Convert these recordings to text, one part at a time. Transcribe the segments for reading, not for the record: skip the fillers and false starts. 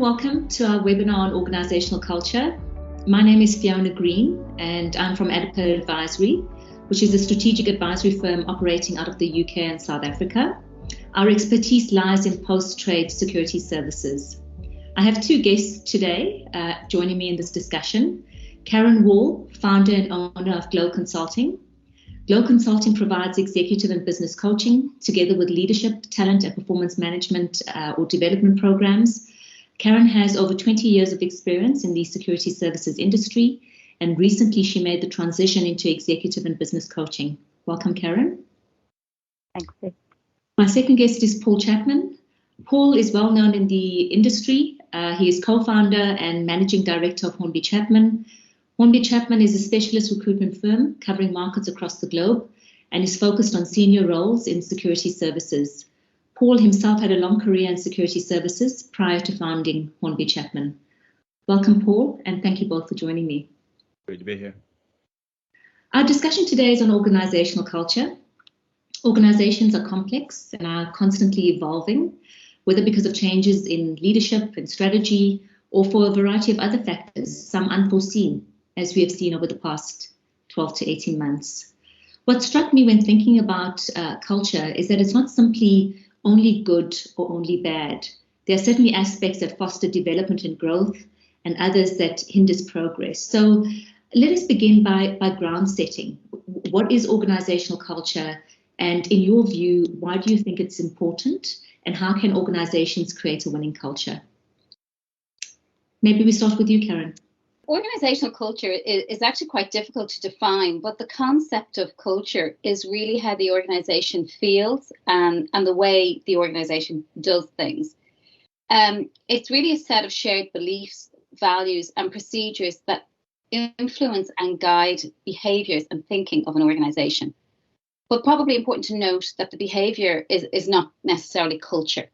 welcome to our webinar on organisational culture. My name is Fiona Green and I'm from Adapa Advisory, which is a strategic advisory firm operating out of the UK and South Africa. Our expertise lies in post-trade security services. I have two guests today joining me in this discussion. Karen Wall, founder and owner of GLO Consulting. GLO Consulting provides executive and business coaching together with leadership, talent and performance management or development programs. Karen has over 20 years of experience in the security services industry, and recently she made the transition into executive and business coaching. Welcome, Karen. Thanks. My second guest is Paul Chapman. Paul is well known in the industry. He is co-founder and managing director of HornbyChapman. HornbyChapman is a specialist recruitment firm covering markets across the globe and is focused on senior roles in security services. Paul himself had a long career in security services prior to founding HornbyChapman. Welcome, Paul, and thank you both for joining me. Great to be here. Our discussion today is on organizational culture. Organizations are complex and are constantly evolving, whether because of changes in leadership and strategy or for a variety of other factors, some unforeseen, as we have seen over the past 12 to 18 months. What struck me when thinking about culture is that it's not simply only good or only bad. There are certainly aspects that foster development and growth and others that hinders progress. So let us begin by ground setting. What is organizational culture? And in your view, why do you think it's important? And how can organizations create a winning culture? Maybe we start with you, Karen. Organizational culture is actually quite difficult to define, but the concept of culture is really how the organization feels and the way the organization does things. It's really a set of shared beliefs, values and procedures that influence and guide behaviours and thinking of an organisation. But probably important to note that the behaviour is not necessarily culture.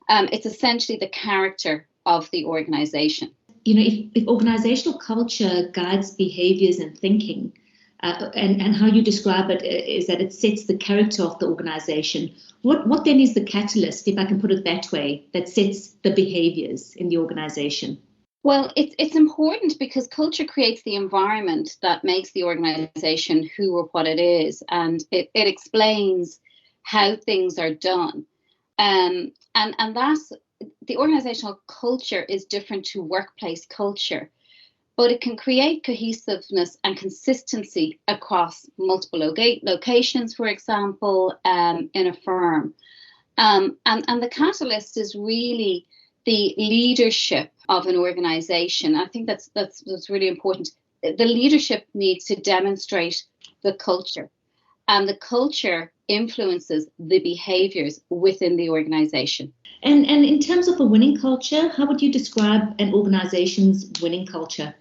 It's essentially the character of the organisation. You know, if organizational culture guides behaviors and thinking, and how you describe it is that it sets the character of the organization, what then is the catalyst, if I can put it that way, that sets the behaviors in the organization? Well, it's important because culture creates the environment that makes the organization who or what it is, and it explains how things are done. And that's the organizational culture is different to workplace culture, but it can create cohesiveness and consistency across multiple locations, for example, in a firm. And the catalyst is really the leadership of an organization. I think that's really important. The leadership needs to demonstrate the culture, and the culture influences the behaviors within the organization. And in terms of a winning culture, how would you describe an organization's winning culture?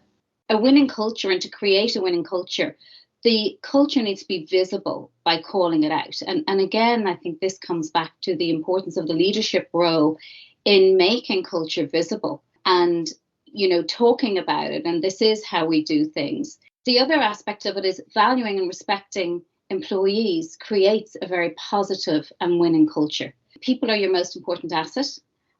A winning culture, and to create a winning culture, the culture needs to be visible by calling it out. And again, I think this comes back to the importance of the leadership role in making culture visible and, you know, talking about it. And this is how we do things. The other aspect of it is valuing and respecting employees creates a very positive and winning culture. People are your most important asset.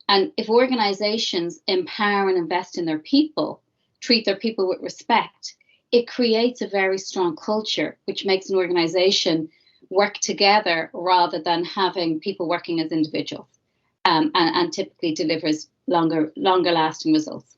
And if organizations empower and invest in their people, treat their people with respect, it creates a very strong culture, which makes an organization work together rather than having people working as individuals, and typically delivers longer lasting results.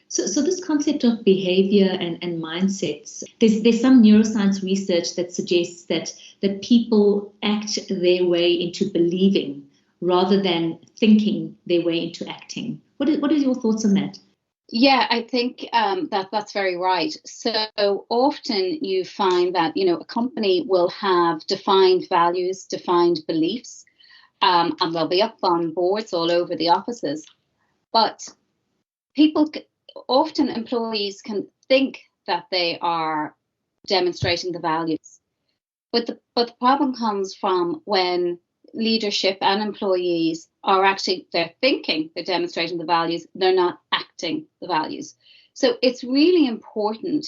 So this concept of behavior and mindsets, there's some neuroscience research that suggests that people act their way into believing rather than thinking their way into acting. What are your thoughts on that? Yeah, I think that's very right. So often you find that, you know, a company will have defined values, defined beliefs, and they'll be up on boards all over the offices. But often employees can think that they are demonstrating the values. But the problem comes from when leadership and employees are actually, they're thinking they're demonstrating the values, they're not acting the values. So it's really important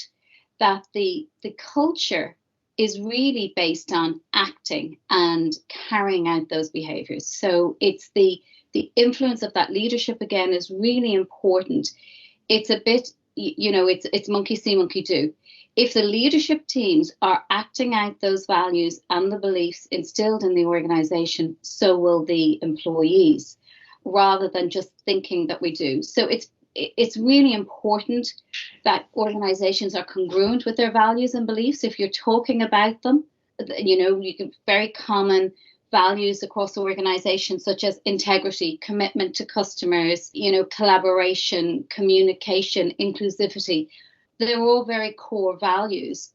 that the culture is really based on acting and carrying out those behaviours. So it's the the influence of that leadership, again, is really important. It's a bit, it's monkey see, monkey do. If the leadership teams are acting out those values and the beliefs instilled in the organisation, so will the employees, rather than just thinking that we do. So it's really important that organisations are congruent with their values and beliefs. If you're talking about them, you can very common values across organisations such as integrity, commitment to customers, collaboration, communication, inclusivity. They're all very core values,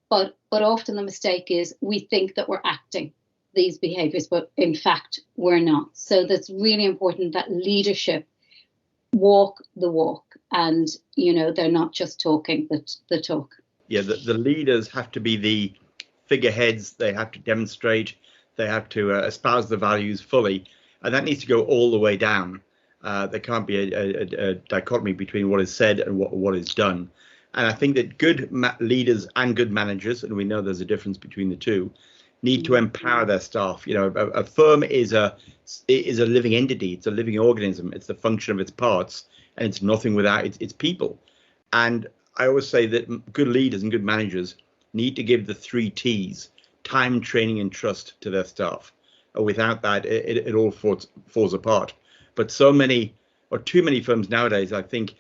but often the mistake is we think that we're acting these behaviours, but in fact we're not. So that's really important that leadership walk the walk, and they're not just talking the talk. Yeah, the leaders have to be the figureheads. They have to demonstrate. They have to espouse the values fully, and that needs to go all the way down. There can't be a dichotomy between what is said and what is done. And I think that good leaders and good managers, and we know there's a difference between the two, need to empower their staff. A firm is a living entity. It's a living organism. It's the function of its parts, and it's nothing without its people. And I always say that good leaders and good managers need to give the 3 T's: time, training, and trust to their staff. Without that, it all falls apart. But so many, or too many firms nowadays, I think,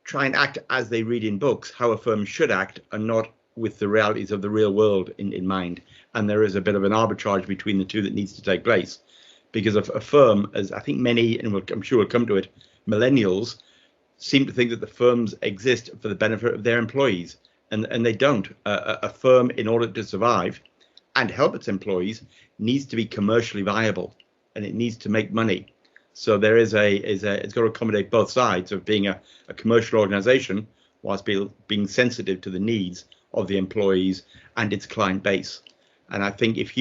try and act as they read in books how a firm should act, and not with the realities of the real world in mind. And there is a bit of an arbitrage between the two that needs to take place, because a firm, as I think many, and I'm sure we'll come to it, millennials seem to think that the firms exist for the benefit of their employees, and they don't. A firm, in order to survive and help its employees, needs to be commercially viable, and it needs to make money. So there is it's got to accommodate both sides of being a commercial organisation whilst being sensitive to the needs of the employees and its client base. And I think if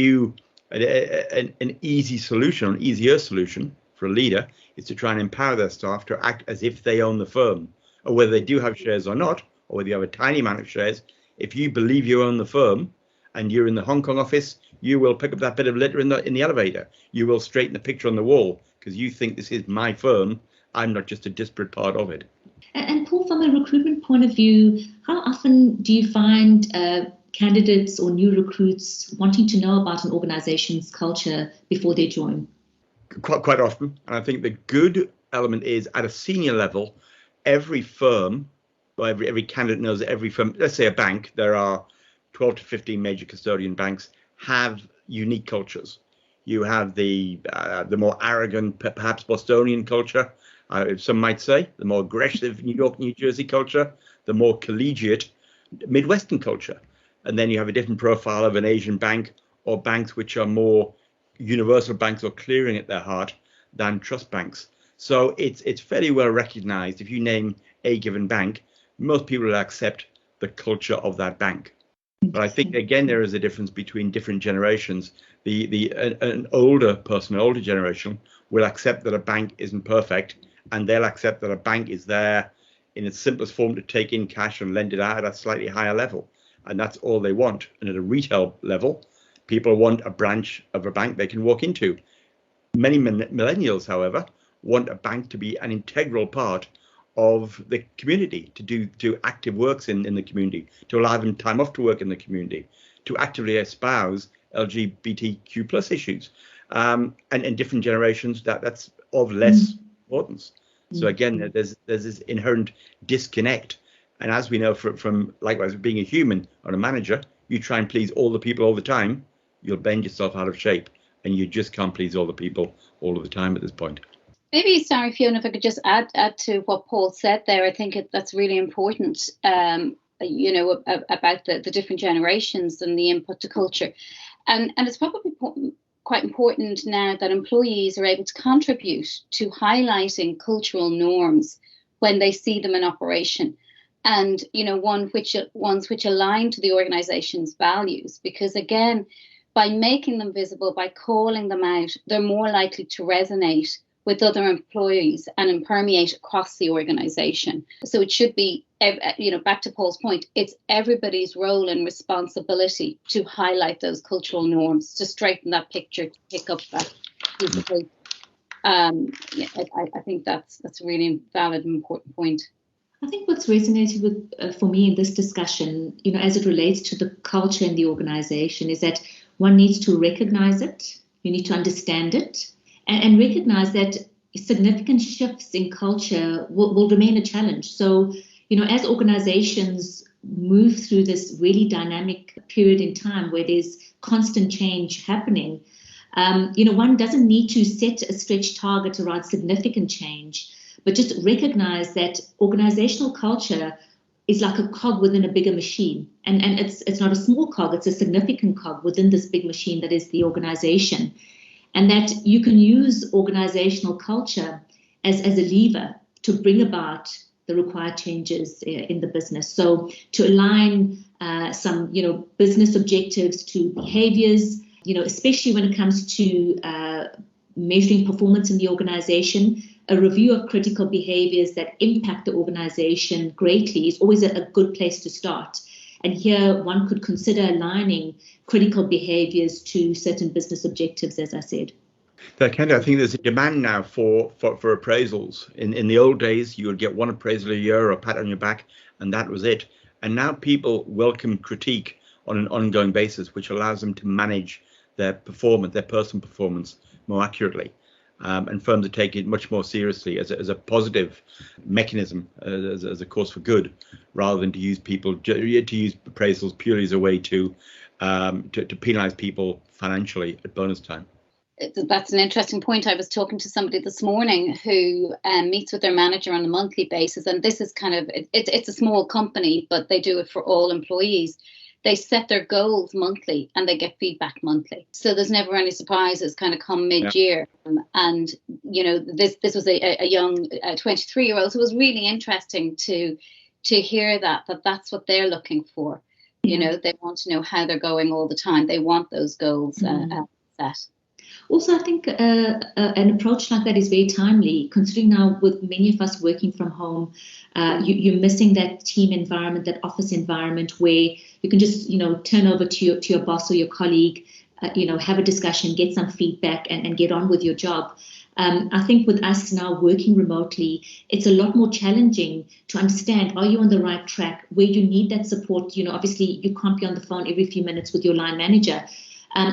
an easier solution for a leader is to try and empower their staff to act as if they own the firm, or whether they do have shares or not, or whether you have a tiny amount of shares. If you believe you own the firm and you're in the Hong Kong office, you will pick up that bit of litter in the elevator. You will straighten the picture on the wall because you think this is my firm. I'm not just a disparate part of it. And Paul, from a recruitment point of view, how often do you find candidates or new recruits wanting to know about an organization's culture before they join? Quite often. And I think the good element is at a senior level, every firm, well, every candidate knows that every firm, let's say a bank, there are 12 to 15 major custodian banks, have unique cultures. You have the more arrogant, perhaps Bostonian culture, some might say, the more aggressive New York, New Jersey culture, the more collegiate Midwestern culture. And then you have a different profile of an Asian bank, or banks which are more universal banks or clearing at their heart than trust banks. So it's fairly well recognized. If you name a given bank, most people will accept the culture of that bank. But I think, again, there is a difference between different generations. An older person, an older generation, will accept that a bank isn't perfect, and they'll accept that a bank is there in its simplest form to take in cash and lend it out at a slightly higher level. And that's all they want. And at a retail level, people want a branch of a bank they can walk into. Many millennials, however, want a bank to be an integral part of the community, to do active works in the community, to allow them time off to work in the community, to actively espouse LGBTQ plus issues. And in different generations, that's of less importance. So again, there's this inherent disconnect. And as we know from likewise being a human or a manager, you try and please all the people all the time, you'll bend yourself out of shape, and you just can't please all the people all of the time at this point. Maybe, sorry, Fiona, if I could just add to what Paul said there. I think that's really important, about the different generations and the input to culture. And it's probably quite important now that employees are able to contribute to highlighting cultural norms when they see them in operation. And, ones which align to the organisation's values, because, again, by making them visible, by calling them out, they're more likely to resonate with other employees and permeate across the organisation. So it should be, back to Paul's point, it's everybody's role and responsibility to highlight those cultural norms, to straighten that picture, to pick up that. Yeah, I think that's a really valid and important point. I think what's resonated with for me in this discussion, as it relates to the culture in the organization, is that one needs to recognize it, you need to understand it, and recognize that significant shifts in culture will remain a challenge. So, as organizations move through this really dynamic period in time where there's constant change happening, one doesn't need to set a stretch target around significant change, but just recognize that organizational culture is like a cog within a bigger machine. And it's not a small cog, it's a significant cog within this big machine that is the organization. And that you can use organizational culture as a lever to bring about the required changes in the business. So to align some, business objectives to behaviors, especially when it comes to measuring performance in the organization. A review of critical behaviors that impact the organization greatly is always a good place to start. And here one could consider aligning critical behaviors to certain business objectives, as I said. Kendra, I think there's a demand now for appraisals. In the old days, you would get one appraisal a year or a pat on your back, and that was it. And now people welcome critique on an ongoing basis, which allows them to manage their performance, their personal performance, more accurately. And firms are taking it much more seriously as a positive mechanism, as a cause for good, rather than to use appraisals purely as a way to penalise people financially at bonus time. That's an interesting point. I was talking to somebody this morning who meets with their manager on a monthly basis, and this is it's a small company, but they do it for all employees. They set their goals monthly and they get feedback monthly. So there's never any surprises kind of come mid-year. Yeah. And, this was a young 23-year-old, so it was really interesting to hear that's what they're looking for. They want to know how they're going all the time. They want those goals set. Also, I think an approach like that is very timely, considering now with many of us working from home, you're missing that team environment, that office environment where you can just, turn over to your boss or your colleague, have a discussion, get some feedback and get on with your job. I think with us now working remotely, it's a lot more challenging to understand, are you on the right track, where you need that support? Obviously you can't be on the phone every few minutes with your line manager.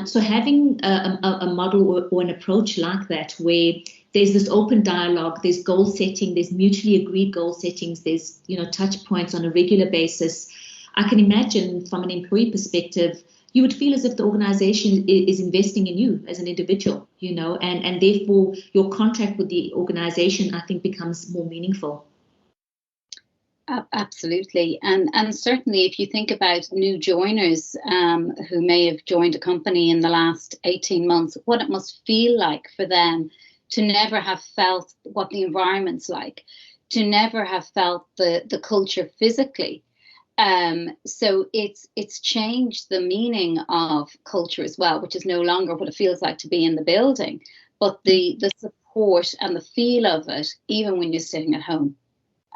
So having a model or an approach like that, where there's this open dialogue, there's goal setting, there's mutually agreed goal settings, there's, touch points on a regular basis. I can imagine from an employee perspective, you would feel as if the organization is investing in you as an individual, and therefore your contract with the organization, I think, becomes more meaningful. Absolutely. And certainly if you think about new joiners who may have joined a company in the last 18 months, what it must feel like for them to never have felt what the environment's like, to never have felt the culture physically. So it's changed the meaning of culture as well, which is no longer what it feels like to be in the building, but the support and the feel of it, even when you're sitting at home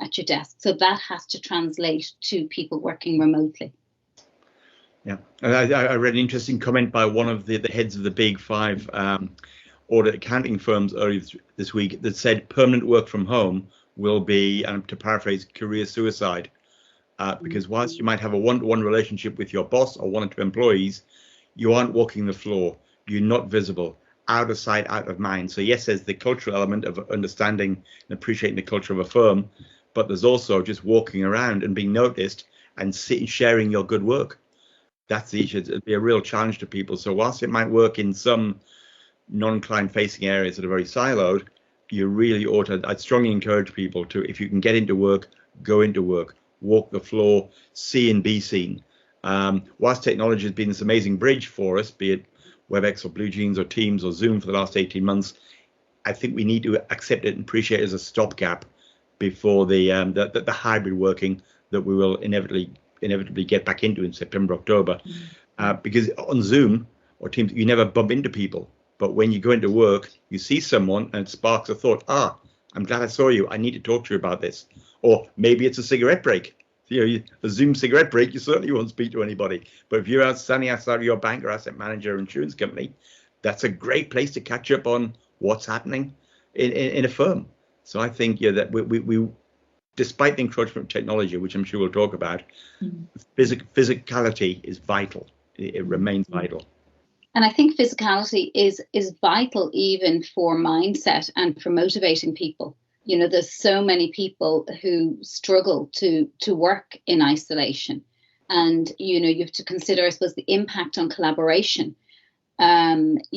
at your desk. So that has to translate to people working remotely. Yeah, I read an interesting comment by one of the heads of the big five audit accounting firms earlier this week that said permanent work from home will be, to paraphrase, career suicide. Because whilst you might have a one-to-one relationship with your boss or one or two employees, you aren't walking the floor. You're not visible, out of sight, out of mind. So yes, there's the cultural element of understanding and appreciating the culture of a firm, but there's also just walking around and being noticed and sharing your good work. That's the issue. It'd be a real challenge to people. So whilst it might work in some non-client facing areas that are very siloed, you really ought to, I'd strongly encourage people to, if you can get into work, go into work, walk the floor, see and be seen. Whilst technology has been this amazing bridge for us, be it WebEx or BlueJeans or Teams or Zoom for the last 18 months, I think we need to accept it and appreciate it as a stopgap before the hybrid working that we will inevitably get back into in September, October. Because on Zoom or Teams, you never bump into people. But when you go into work, you see someone and it sparks a thought, I'm glad I saw you. I need to talk to you about this. Or maybe it's a cigarette break. A Zoom cigarette break, you certainly won't speak to anybody. But if you're standing outside of your bank or asset manager or insurance company, that's a great place to catch up on what's happening. in a firm. So I think that we despite the encroachment of technology, which I'm sure we'll talk about, physicality is vital. It remains vital. And I think physicality is vital even for mindset and for motivating people. There's so many people who struggle to work in isolation. And, you have to consider, I suppose, the impact on collaboration. It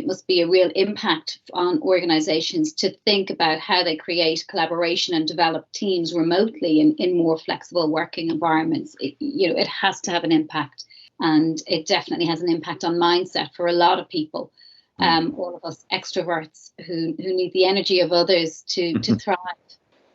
must be a real impact on organizations to think about how they create collaboration and develop teams remotely in more flexible working environments. It has to have an impact, and it definitely has an impact on mindset for a lot of people. All of us extroverts who need the energy of others to thrive.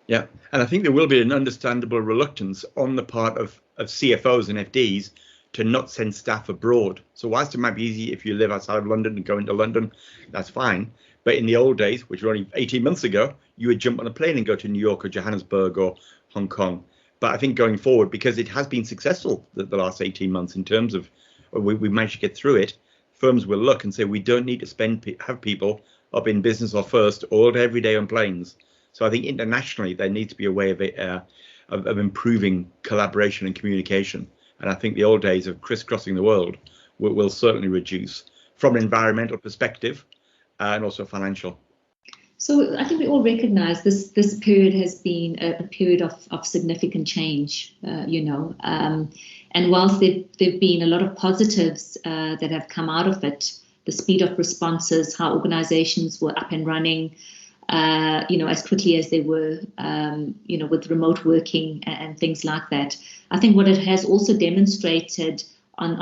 Yeah, and I think there will be an understandable reluctance on the part of CFOs and FDs to not send staff abroad. So whilst it might be easy if you live outside of London and go into London, that's fine. But in the old days, which were only 18 months ago, you would jump on a plane and go to New York or Johannesburg or Hong Kong. But I think going forward, because it has been successful the last 18 months in terms of we managed to get through it, firms will look and say we don't need to have people up in business or first all day, every day on planes. So I think internationally there needs to be a way of improving collaboration and communication. And I think the old days of crisscrossing the world will certainly reduce from an environmental perspective and also financial. So I think we all recognise this period has been a period of significant change, and whilst there've been a lot of positives that have come out of it, the speed of responses, how organisations were up and running, as quickly as they were, with remote working and things like that. I think what it has also demonstrated on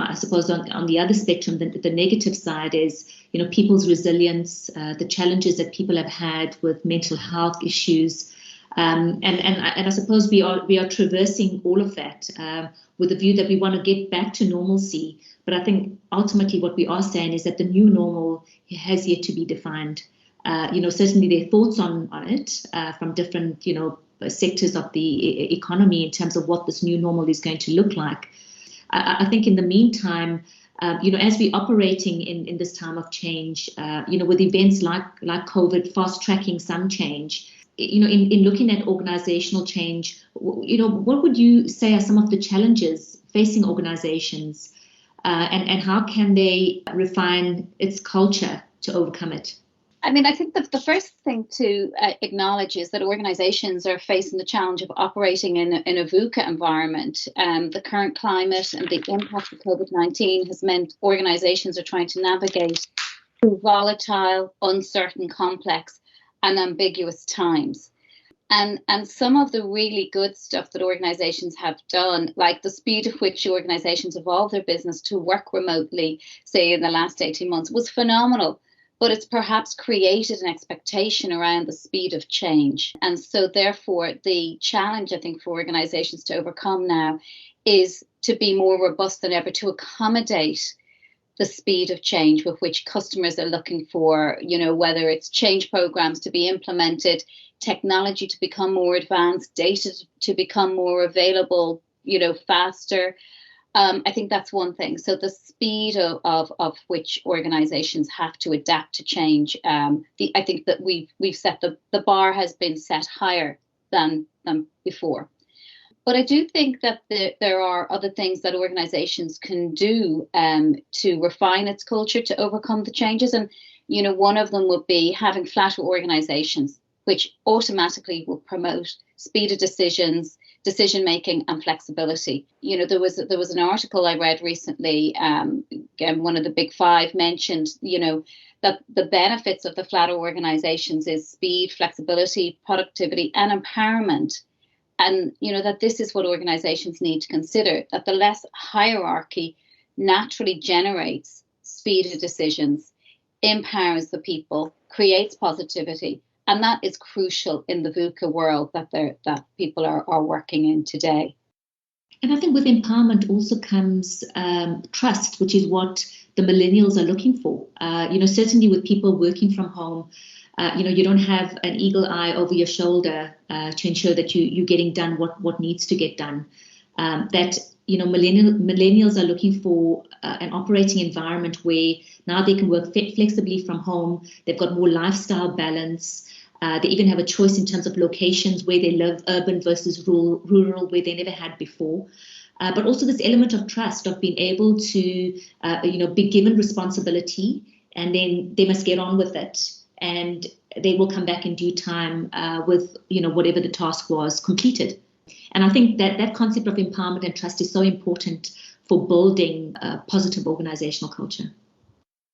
the other spectrum, the negative side is, people's resilience, the challenges that people have had with mental health issues. And I suppose we are traversing all of that with the view that we want to get back to normalcy. But I think ultimately what we are saying is that the new normal has yet to be defined. Certainly there are thoughts on it from different, sectors of the economy in terms of what this new normal is going to look like. I think in the meantime, as we're operating in this time of change, with events like COVID fast tracking some change, in looking at organizational change, what would you say are some of the challenges facing organizations, and how can they refine its culture to overcome it? I mean, I think the first thing to acknowledge is that organisations are facing the challenge of operating in a VUCA environment. The current climate and the impact of COVID-19 has meant organisations are trying to navigate through volatile, uncertain, complex and ambiguous times. And some of the really good stuff that organisations have done, like the speed at which organisations evolve their business to work remotely, say in the last 18 months, was phenomenal. But it's perhaps created an expectation around the speed of change. And so therefore, the challenge, I think, for organisations to overcome now is to be more robust than ever, to accommodate the speed of change with which customers are looking for, whether it's change programs to be implemented, technology to become more advanced, data to become more available, faster. I think that's one thing. So the speed of which organisations have to adapt to change, I think that we've set the bar has been set higher than before. But I do think that there are other things that organisations can do to refine its culture to overcome the changes. And, one of them would be having flatter organisations, which automatically will promote speed of decision making and flexibility. There was an article I read recently, one of the big five mentioned, that the benefits of the flatter organizations is speed, flexibility, productivity and empowerment. And, that this is what organizations need to consider, that the less hierarchy naturally generates speed of decisions, empowers the people, creates positivity. And that is crucial in the VUCA world that people are working in today. And I think with empowerment also comes trust, which is what the millennials are looking for. Certainly with people working from home, you don't have an eagle eye over your shoulder to ensure that you're getting done what needs to get done. That millennials are looking for an operating environment where now they can work flexibly from home. They've got more lifestyle balance. They even have a choice in terms of locations where they live, urban versus rural, where they never had before. But also this element of trust, of being able to, be given responsibility, and then they must get on with it, and they will come back in due time with, whatever the task was completed. And I think that concept of empowerment and trust is so important for building a positive organizational culture.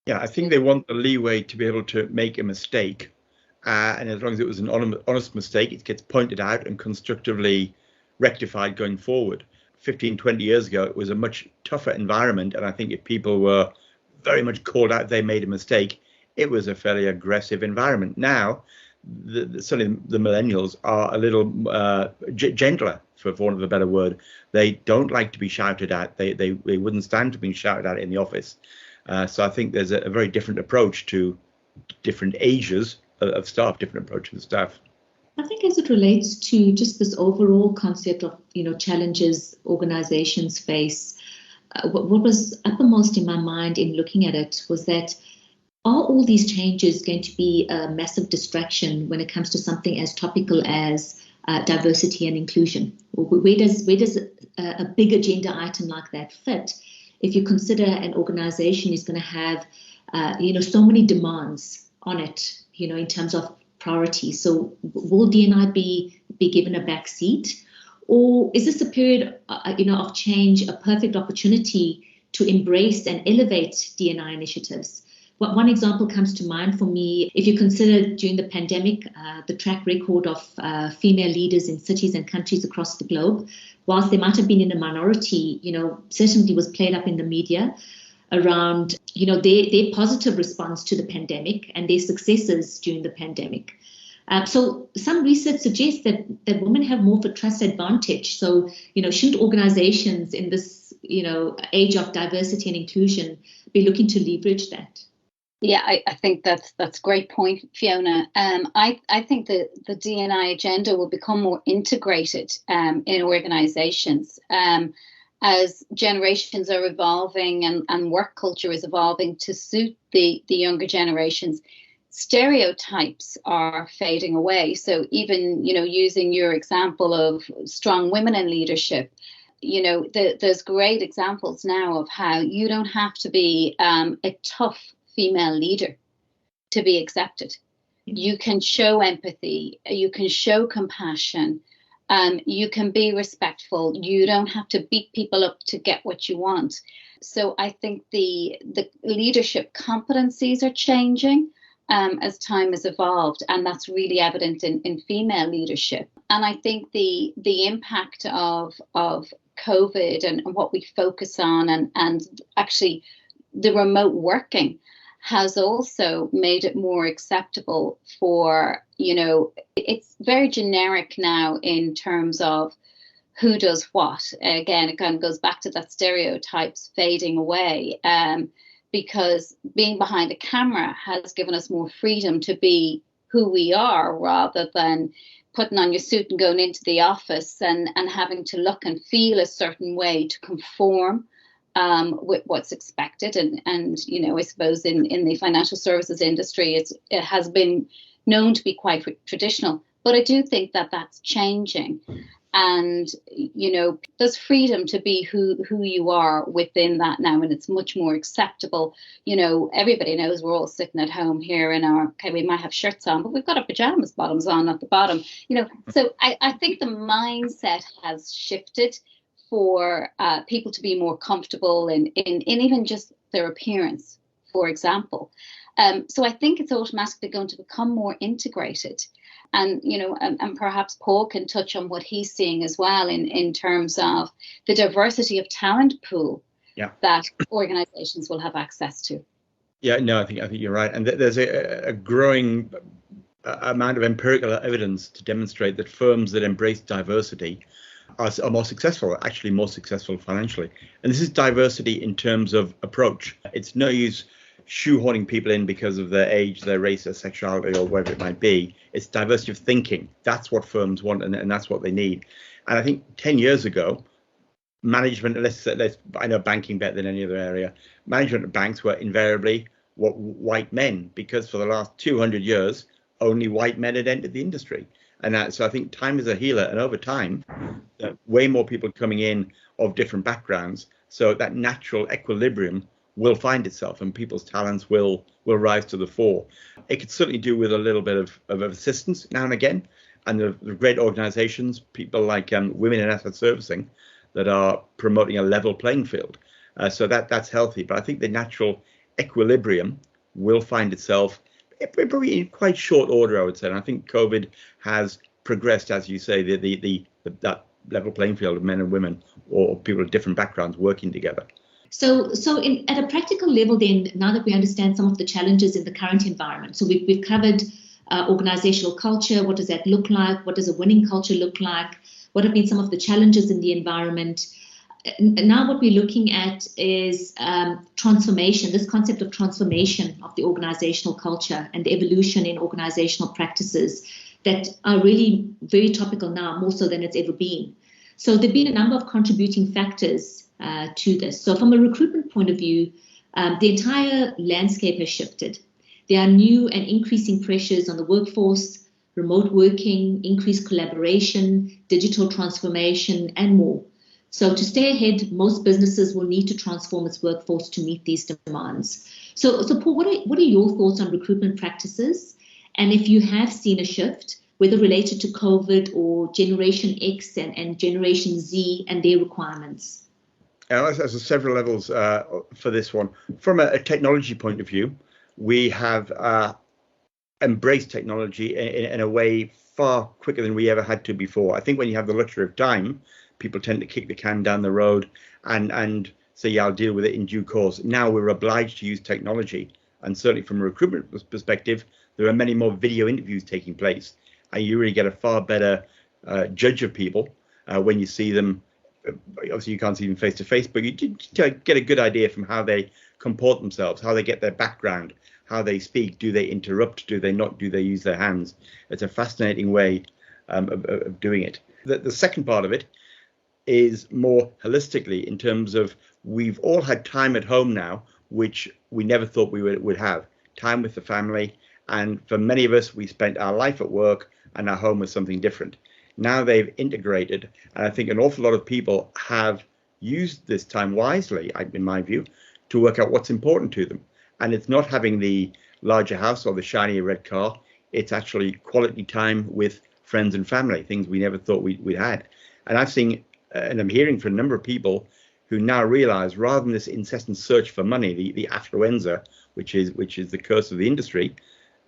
Yeah, I think they want the leeway to be able to make a mistake. And as long as it was an honest mistake, it gets pointed out and constructively rectified going forward. 15, 20 years ago, it was a much tougher environment. And I think if people were very much called out they made a mistake, it was a fairly aggressive environment. Now, certainly the millennials are a little gentler, for want of a better word. They don't like to be shouted at. They wouldn't stand to being shouted at in the office. So I think there's a very different approach to different ages of staff, different approach to the staff. I think as it relates to just this overall concept of, challenges organizations face, what was uppermost in my mind in looking at it was that, are all these changes going to be a massive distraction when it comes to something as topical as diversity and inclusion? Where does a big agenda item like that fit if you consider an organization is going to have, so many demands on it, in terms of priority? So will D&I be given a back seat? Or is this a period, of change, a perfect opportunity to embrace and elevate D&I initiatives? One example comes to mind for me. If you consider during the pandemic, the track record of female leaders in cities and countries across the globe, whilst they might have been in a minority, certainly was played up in the media around, their positive response to the pandemic and their successes during the pandemic. So some research suggests that women have more of a trust advantage. So, shouldn't organizations in this, age of diversity and inclusion be looking to leverage that? Yeah, I think that's a great point, Fiona. I think the D&I agenda will become more integrated in organizations as generations are evolving and work culture is evolving to suit the younger generations. Stereotypes are fading away. So even, using your example of strong women in leadership, there's great examples now of how you don't have to be a tough female leader to be accepted. You can show empathy, you can show compassion, you can be respectful. You don't have to beat people up to get what you want. So I think the leadership competencies are changing as time has evolved, and that's really evident in female leadership. And I think the impact of COVID and what we focus on and actually the remote working has also made it more acceptable for, it's very generic now in terms of who does what. Again, it kind of goes back to that stereotypes fading away, because being behind a camera has given us more freedom to be who we are rather than putting on your suit and going into the office and having to look and feel a certain way to conform with what's expected. And I suppose in the financial services industry, it has been known to be quite traditional. But I do think that that's changing. And, there's freedom to be who you are within that now. And it's much more acceptable. Everybody knows we're all sitting at home here we might have shirts on, but we've got our pajamas bottoms on at the bottom. So I think the mindset has shifted for people to be more comfortable in even just their appearance, for example. So I think it's automatically going to become more integrated. And, and perhaps Paul can touch on what he's seeing as well in terms of the diversity of talent pool that organizations will have access to. Yeah, no, I think you're right. And there's a growing amount of empirical evidence to demonstrate that firms that embrace diversity are more successful, actually more successful financially. And this is diversity in terms of approach. It's no use shoehorning people in because of their age, their race, their sexuality, or whatever it might be. It's diversity of thinking. That's what firms want, and that's what they need. And I think 10 years ago, management, I know banking better than any other area. Management of banks were invariably white men, because for the last 200 years, only white men had entered the industry. And so I think time is a healer, and over time, way more people coming in of different backgrounds. So that natural equilibrium will find itself, and people's talents will rise to the fore. It could certainly do with a little bit of assistance now and again. And the great organizations, people like Women in Asset Servicing, that are promoting a level playing field. So that's healthy. But I think the natural equilibrium will find itself probably in quite short order, I would say. And I think COVID has progressed, as you say, that level playing field of men and women, or people of different backgrounds working together. So at a practical level, then, now that we understand some of the challenges in the current environment, so we've covered organizational culture. What does that look like? What does a winning culture look like? What have been some of the challenges in the environment? Now what we're looking at is transformation, this concept of transformation of the organizational culture and the evolution in organizational practices that are really very topical now, more so than it's ever been. So there have been a number of contributing factors to this. So from a recruitment point of view, the entire landscape has shifted. There are new and increasing pressures on the workforce, remote working, increased collaboration, digital transformation, and more. So to stay ahead, most businesses will need to transform its workforce to meet these demands. So Paul, what are your thoughts on recruitment practices? And if you have seen a shift, whether related to COVID or Generation X and Generation Z and their requirements? There's several levels for this one. From a technology point of view, we have embraced technology in a way far quicker than we ever had to before. I think when you have the luxury of time, people tend to kick the can down the road and say, yeah, I'll deal with it in due course. Now we're obliged to use technology. And certainly from a recruitment perspective, there are many more video interviews taking place. And you really get a far better judge of people when you see them. Obviously, you can't see them face to face, but you get a good idea from how they comport themselves, how they get their background, how they speak. Do they interrupt? Do they not? Do they use their hands? It's a fascinating way of doing it. The second part of it is more holistically, in terms of we've all had time at home now, which we never thought we would have. Time with the family. And for many of us, we spent our life at work and our home was something different. Now they've integrated, and I think an awful lot of people have used this time wisely, in my view, to work out what's important to them. And it's not having the larger house or the shiny red car. It's actually quality time with friends and family, things we never thought we'd had. And I've seen, and I'm hearing from a number of people who now realize, rather than this incessant search for money, the affluenza, which is the curse of the industry,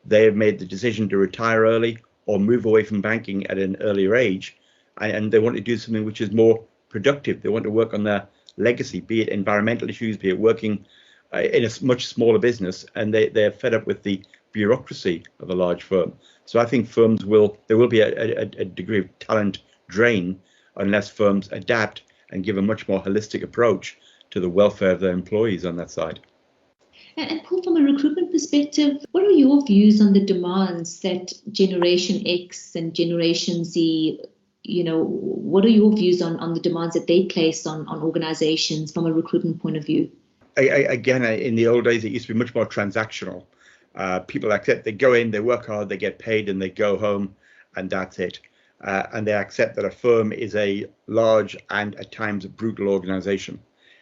they have made the decision to retire early or move away from banking at an earlier age, and they want to do something which is more productive. They want to work on their legacy, be it environmental issues, be it working in a much smaller business, and they're fed up with the bureaucracy of a large firm. So I think there will be a degree of talent drain unless firms adapt and give a much more holistic approach to the welfare of their employees on that side. And Paul, from a recruitment perspective, what are your views on the demands that Generation X and Generation Z, what are your views on the demands that they place on organizations from a recruitment point of view? Again, in the old days, it used to be much more transactional. People accept, they go in, they work hard, they get paid, and they go home, and that's it. And they accept that a firm is a large and at times a brutal organization.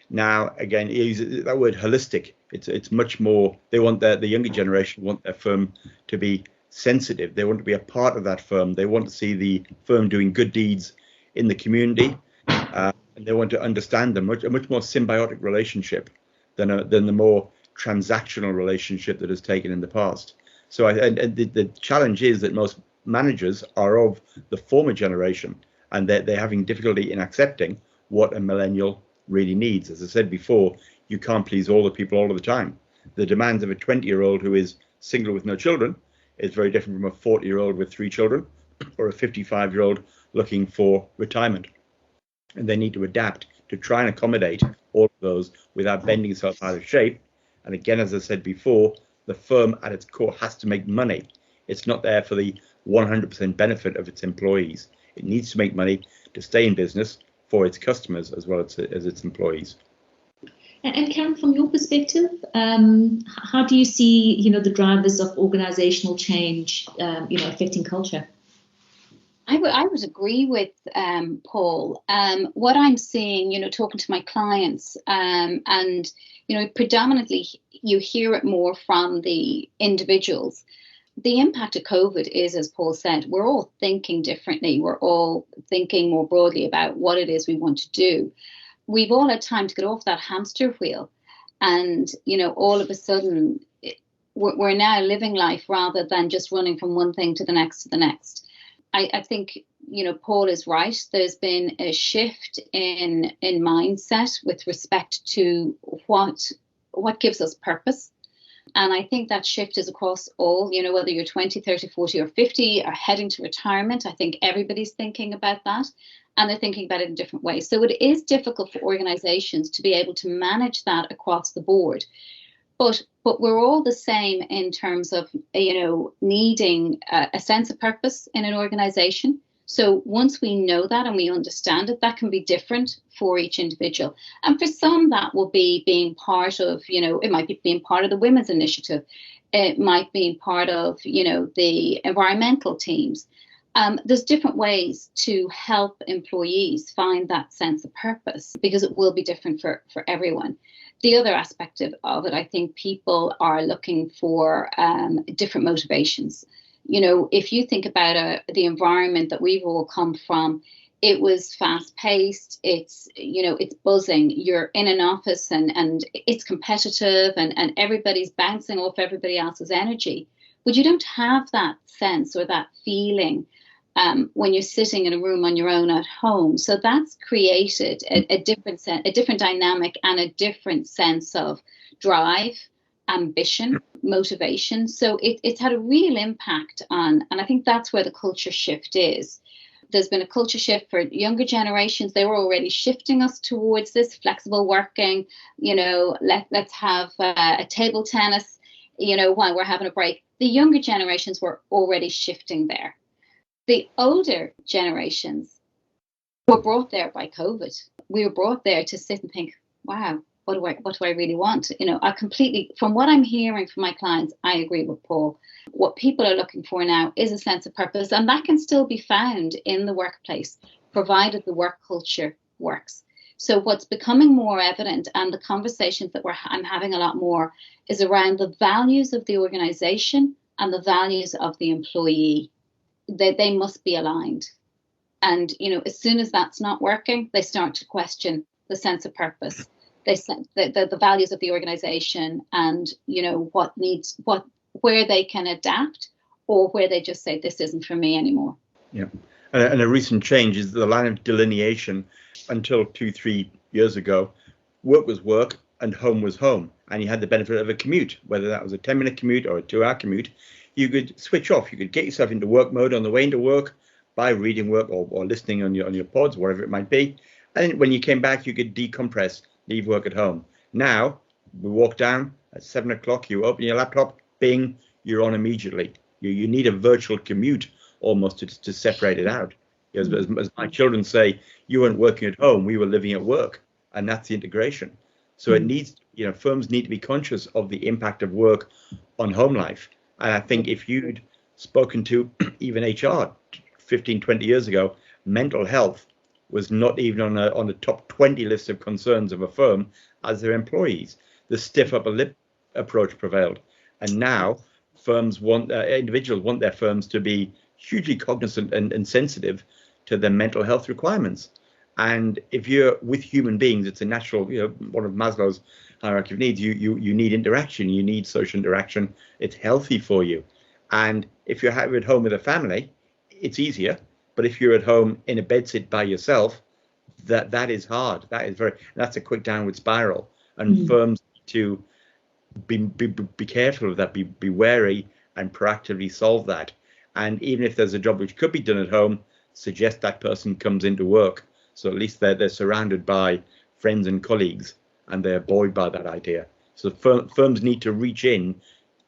Now, again, use that word holistic. It's much more. They want the younger generation want their firm to be sensitive. They want to be a part of that firm. They want to see the firm doing good deeds in the community, and they want to understand them. A much more symbiotic relationship than the more transactional relationship that has taken in the past. So, the challenge is that most managers are of the former generation, and they're having difficulty in accepting what a millennial really needs. As I said before, you can't please all the people all of the time. The demands of a 20-year-old who is single with no children is very different from a 40-year-old with 3 children or a 55-year-old looking for retirement. And they need to adapt to try and accommodate all of those without bending itself out of shape. And again, as I said before, the firm at its core has to make money. It's not there for the 100% benefit of its employees. It needs to make money to stay in business, for its customers as well as its employees. And Karen, from your perspective, how do you see, the drivers of organizational change, affecting culture? I would agree with Paul. What I'm seeing, talking to my clients, and predominantly you hear it more from the individuals. The impact of COVID is, as Paul said, we're all thinking differently. We're all thinking more broadly about what it is we want to do. We've all had time to get off that hamster wheel, and all of a sudden we're now living life rather than just running from one thing to the next to the next. I think Paul is right. There's been a shift in mindset with respect to what gives us purpose. And I think that shift is across all, whether you're 20, 30, 40 or 50 or heading to retirement. I think everybody's thinking about that, and they're thinking about it in different ways. So it is difficult for organizations to be able to manage that across the board. But we're all the same in terms of, needing a sense of purpose in an organization. So once we know that and we understand it, that can be different for each individual. And for some, that will be being part of, it might be being part of the women's initiative. It might be part of, the environmental teams. There's different ways to help employees find that sense of purpose, because it will be different for everyone. The other aspect of it, I think people are looking for different motivations. If you think about the environment that we've all come from, it was fast paced. It's buzzing. You're in an office and it's competitive and everybody's bouncing off everybody else's energy. But you don't have that sense or that feeling when you're sitting in a room on your own at home. So that's created a different dynamic and a different sense of drive, ambition, motivation. So it's had a real impact on, and I think that's where the culture shift is. There's been a culture shift for younger generations. They were already shifting us towards this flexible working, let's have a table tennis, while we're having a break. The younger generations were already shifting there. The older generations were brought there by COVID. We were brought there to sit and think, wow, what do I really want? I completely, from what I'm hearing from my clients, I agree with Paul. What people are looking for now is a sense of purpose, and that can still be found in the workplace, provided the work culture works. So what's becoming more evident, and the conversations that I'm having a lot more, is around the values of the organization and the values of the employee. They must be aligned. And, as soon as that's not working, they start to question the sense of purpose, the values of the organization, and, where they can adapt, or where they just say, this isn't for me anymore. Yeah. And a recent change is the line of delineation. Until 2-3 years ago, work was work and home was home. And you had the benefit of a commute, whether that was a 10-minute commute or a 2-hour commute. You could switch off. You could get yourself into work mode on the way into work by reading work or listening on your pods, whatever it might be. And when you came back, you could decompress, leave work at home. Now, we walk down at 7 o'clock, you open your laptop, bing, you're on immediately. You need a virtual commute almost to separate it out. As my children say, you weren't working at home, we were living at work. And that's the integration. So it needs, firms need to be conscious of the impact of work on home life. And I think if you'd spoken to even HR 15, 20 years ago, mental health was not even on the top 20 list of concerns of a firm as their employees. The stiff upper lip approach prevailed. And now individuals want their firms to be hugely cognizant and sensitive to their mental health requirements. And if you're with human beings, it's a natural, one of Maslow's hierarchy of needs. You need interaction. You need social interaction. It's healthy for you. And if you're at home with a family, it's easier. But if you're at home in a bedsit by yourself, that is hard. That's a quick downward spiral. And firms need to be careful of that. Be wary and proactively solve that. And even if there's a job which could be done at home, suggest that person comes into work. So at least they're surrounded by friends and colleagues, and they're buoyed by that idea. So firms need to reach in,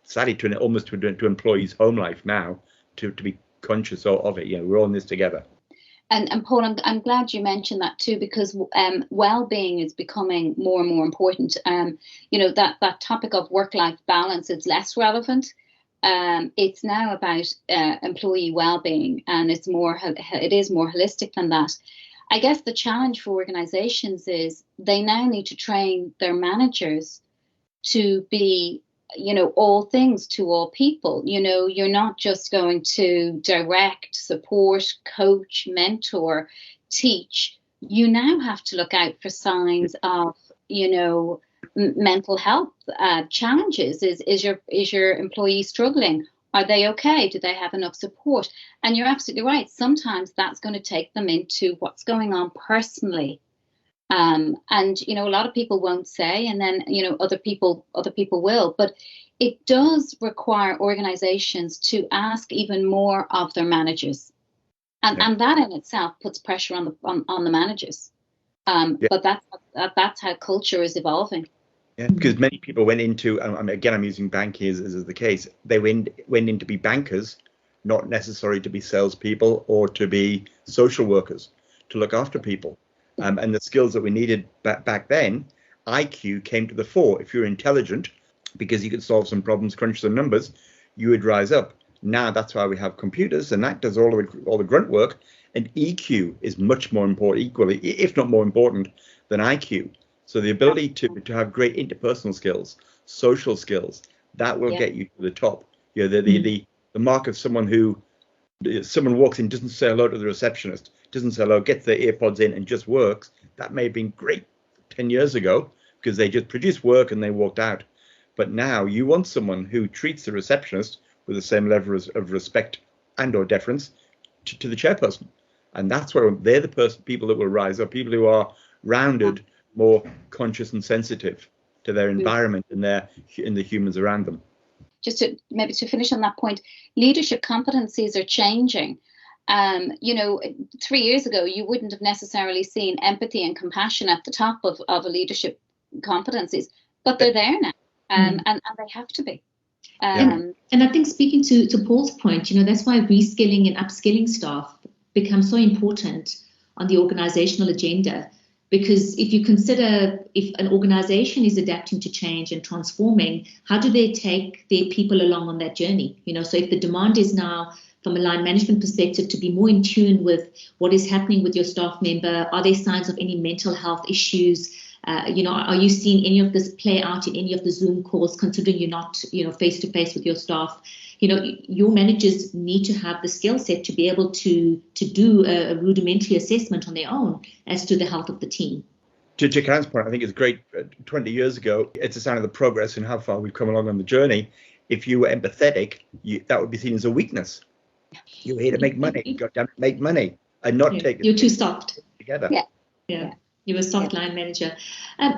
sadly, to employees' home life now, to be conscious of it. We're all in this together. And Paul, I'm glad you mentioned that too, because well-being is becoming more and more important. That topic of work-life balance is less relevant. It's now about employee well-being, and it is more holistic than that. I guess the challenge for organizations is they now need to train their managers to be, all things to all people. You're not just going to direct, support, coach, mentor, teach. You now have to look out for signs of, mental health challenges. Is your employee struggling? Are they okay? Do they have enough support? And you're absolutely right. Sometimes that's going to take them into what's going on personally. And a lot of people won't say, and then other people will. But it does require organizations to ask even more of their managers, and that in itself puts pressure on the managers. But that's how culture is evolving. Yeah, because many people went into, again, I'm using banking as the case. They went in to be bankers, not necessarily to be salespeople or to be social workers, to look after people. And the skills that we needed back then, IQ came to the fore. If you're intelligent, because you could solve some problems, crunch some numbers, you would rise up. Now that's why we have computers, and that does all the grunt work. And EQ is much more important, equally, if not more important, than IQ. So the ability to have great interpersonal skills, social skills, that will get you to the top. The mark of someone walks in, doesn't say hello to the receptionist, doesn't say hello, gets their earpods in and just works. That may have been great 10 years ago because they just produced work and they walked out. But now you want someone who treats the receptionist with the same level of respect and or deference to the chairperson. And that's where they're the people that will rise up, people who are rounded, more conscious and sensitive to their environment and the humans around them. Just to finish on that point, leadership competencies are changing. 3 years ago, you wouldn't have necessarily seen empathy and compassion at the top of a leadership competencies, but they're there now, and they have to be. And I think, speaking to Paul's point, that's why reskilling and upskilling staff becomes so important on the organizational agenda. Because if you consider if an organization is adapting to change and transforming, how do they take their people along on that journey? So if the demand is now, from a line management perspective, to be more in tune with what is happening with your staff member, are there signs of any mental health issues? Are you seeing any of this play out in any of the Zoom calls, considering you're not, face to face with your staff? Your managers need to have the skill set to be able to do a rudimentary assessment on their own as to the health of the team. To Karen's point, I think it's great. 20 years ago, it's a sign of the progress and how far we've come along on the journey. If you were empathetic, that would be seen as a weakness. You're here to make money. You've got to make money and not take it. You're too soft. Together. Yeah. You're a soft line manager.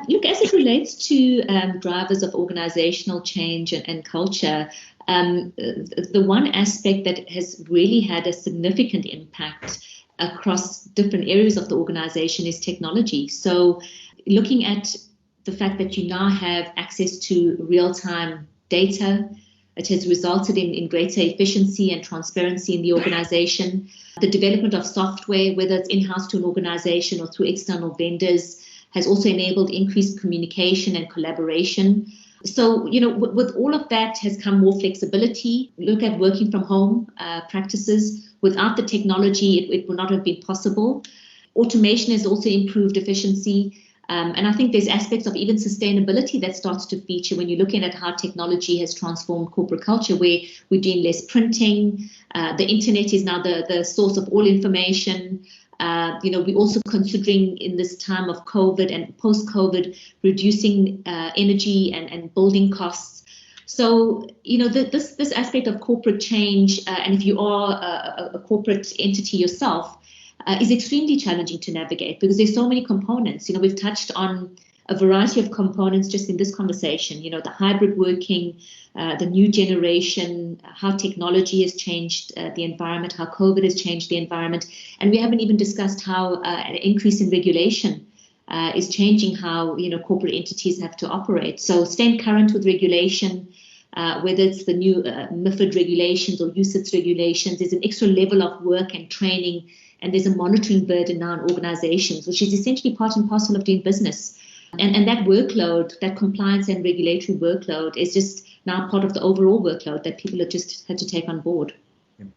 Look, as it relates to drivers of organizational change and culture, the one aspect that has really had a significant impact across different areas of the organization is technology. So looking at the fact that you now have access to real-time data, it has resulted in greater efficiency and transparency in the organization. The development of software, whether it's in-house to an organization or through external vendors, has also enabled increased communication and collaboration. So, with all of that has come more flexibility. Look at working from home practices. Without the technology, it would not have been possible. Automation has also improved efficiency. And I think there's aspects of even sustainability that starts to feature when you're looking at how technology has transformed corporate culture, where we're doing less printing. The internet is now the source of all information. We're also considering in this time of COVID and post-COVID, reducing energy and building costs. So, this aspect of corporate change, and if you are a corporate entity yourself, is extremely challenging to navigate because there's so many components. We've touched on a variety of components just in this conversation, the hybrid working, the new generation, how technology has changed the environment, how COVID has changed the environment. And we haven't even discussed how an increase in regulation is changing how, corporate entities have to operate. So staying current with regulation, whether it's the new MiFID regulations or UCITS regulations, is an extra level of work and training and there's a monitoring burden now on organizations, which is essentially part and parcel of doing business. And that workload, that compliance and regulatory workload, is just now part of the overall workload that people have just had to take on board.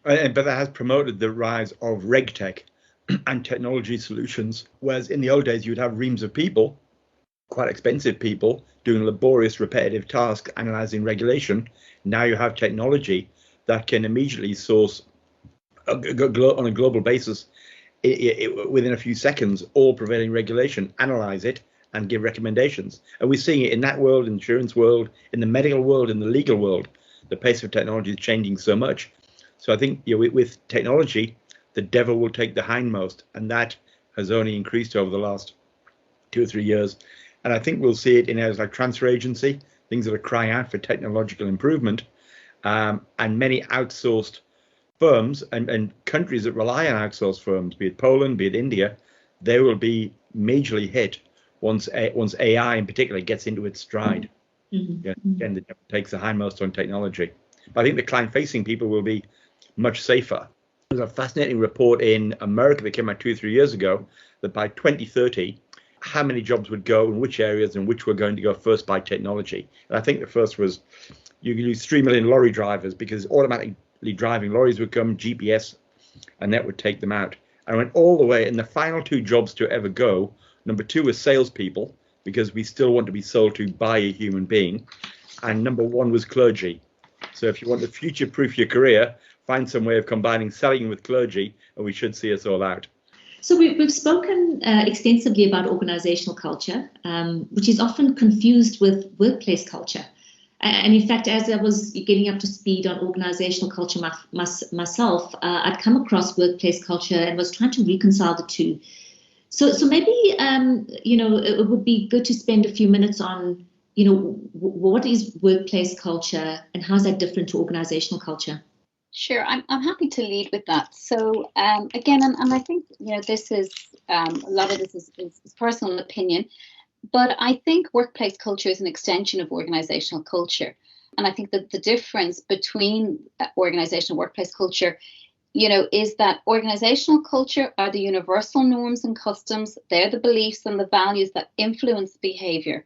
But that has promoted the rise of regtech and technology solutions, whereas in the old days you'd have reams of people, quite expensive people, doing laborious repetitive tasks, analysing regulation. Now you have technology that can immediately source on a global basis within a few seconds all prevailing regulation, analyse it and give recommendations. And we're seeing it in that world, insurance world, in the medical world, in the legal world. The pace of technology is changing so much. So I think with technology, the devil will take the hindmost, and that has only increased over the last 2 or 3 years. And I think we'll see it in areas like transfer agency, things that are crying out for technological improvement, and many outsourced firms and countries that rely on outsourced firms, be it Poland, be it India, they will be majorly hit once AI in particular gets into its stride. Mm-hmm. Yeah, again, the devil takes the hindmost on technology. But I think the client-facing people will be much safer. There's a fascinating report in America that came out 2 or 3 years ago that by 2030, how many jobs would go in which areas and which were going to go first by technology. And I think the first was you could use 3 million lorry drivers because automatically driving lorries would come, GPS, and that would take them out. And I went all the way, and the final 2 jobs to ever go, number 2 was salespeople, because we still want to be sold to by a human being. And number 1 was clergy. So if you want to future-proof your career, find some way of combining selling with clergy, and we should see us all out. So we've spoken extensively about organizational culture, which is often confused with workplace culture. And in fact, as I was getting up to speed on organizational culture myself, I'd come across workplace culture and was trying to reconcile the two. So maybe, it would be good to spend a few minutes on, what is workplace culture and how is that different to organizational culture? Sure, I'm happy to lead with that. So again, and I think this is a lot of this is personal opinion, but I think workplace culture is an extension of organizational culture, and I think that the difference between organizational and workplace culture, is that organizational culture are the universal norms and customs. They're the beliefs and the values that influence behavior.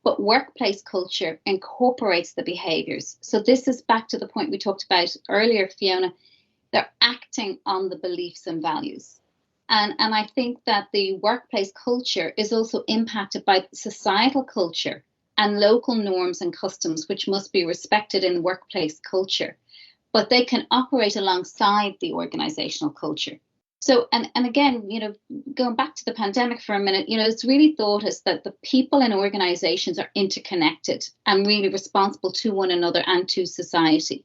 But workplace culture incorporates the behaviors. So this is back to the point we talked about earlier, Fiona. They're acting on the beliefs and values. And I think that the workplace culture is also impacted by societal culture and local norms and customs, which must be respected in workplace culture. But they can operate alongside the organizational culture. So, and again, going back to the pandemic for a minute, it's really thought us that the people in organizations are interconnected and really responsible to one another and to society.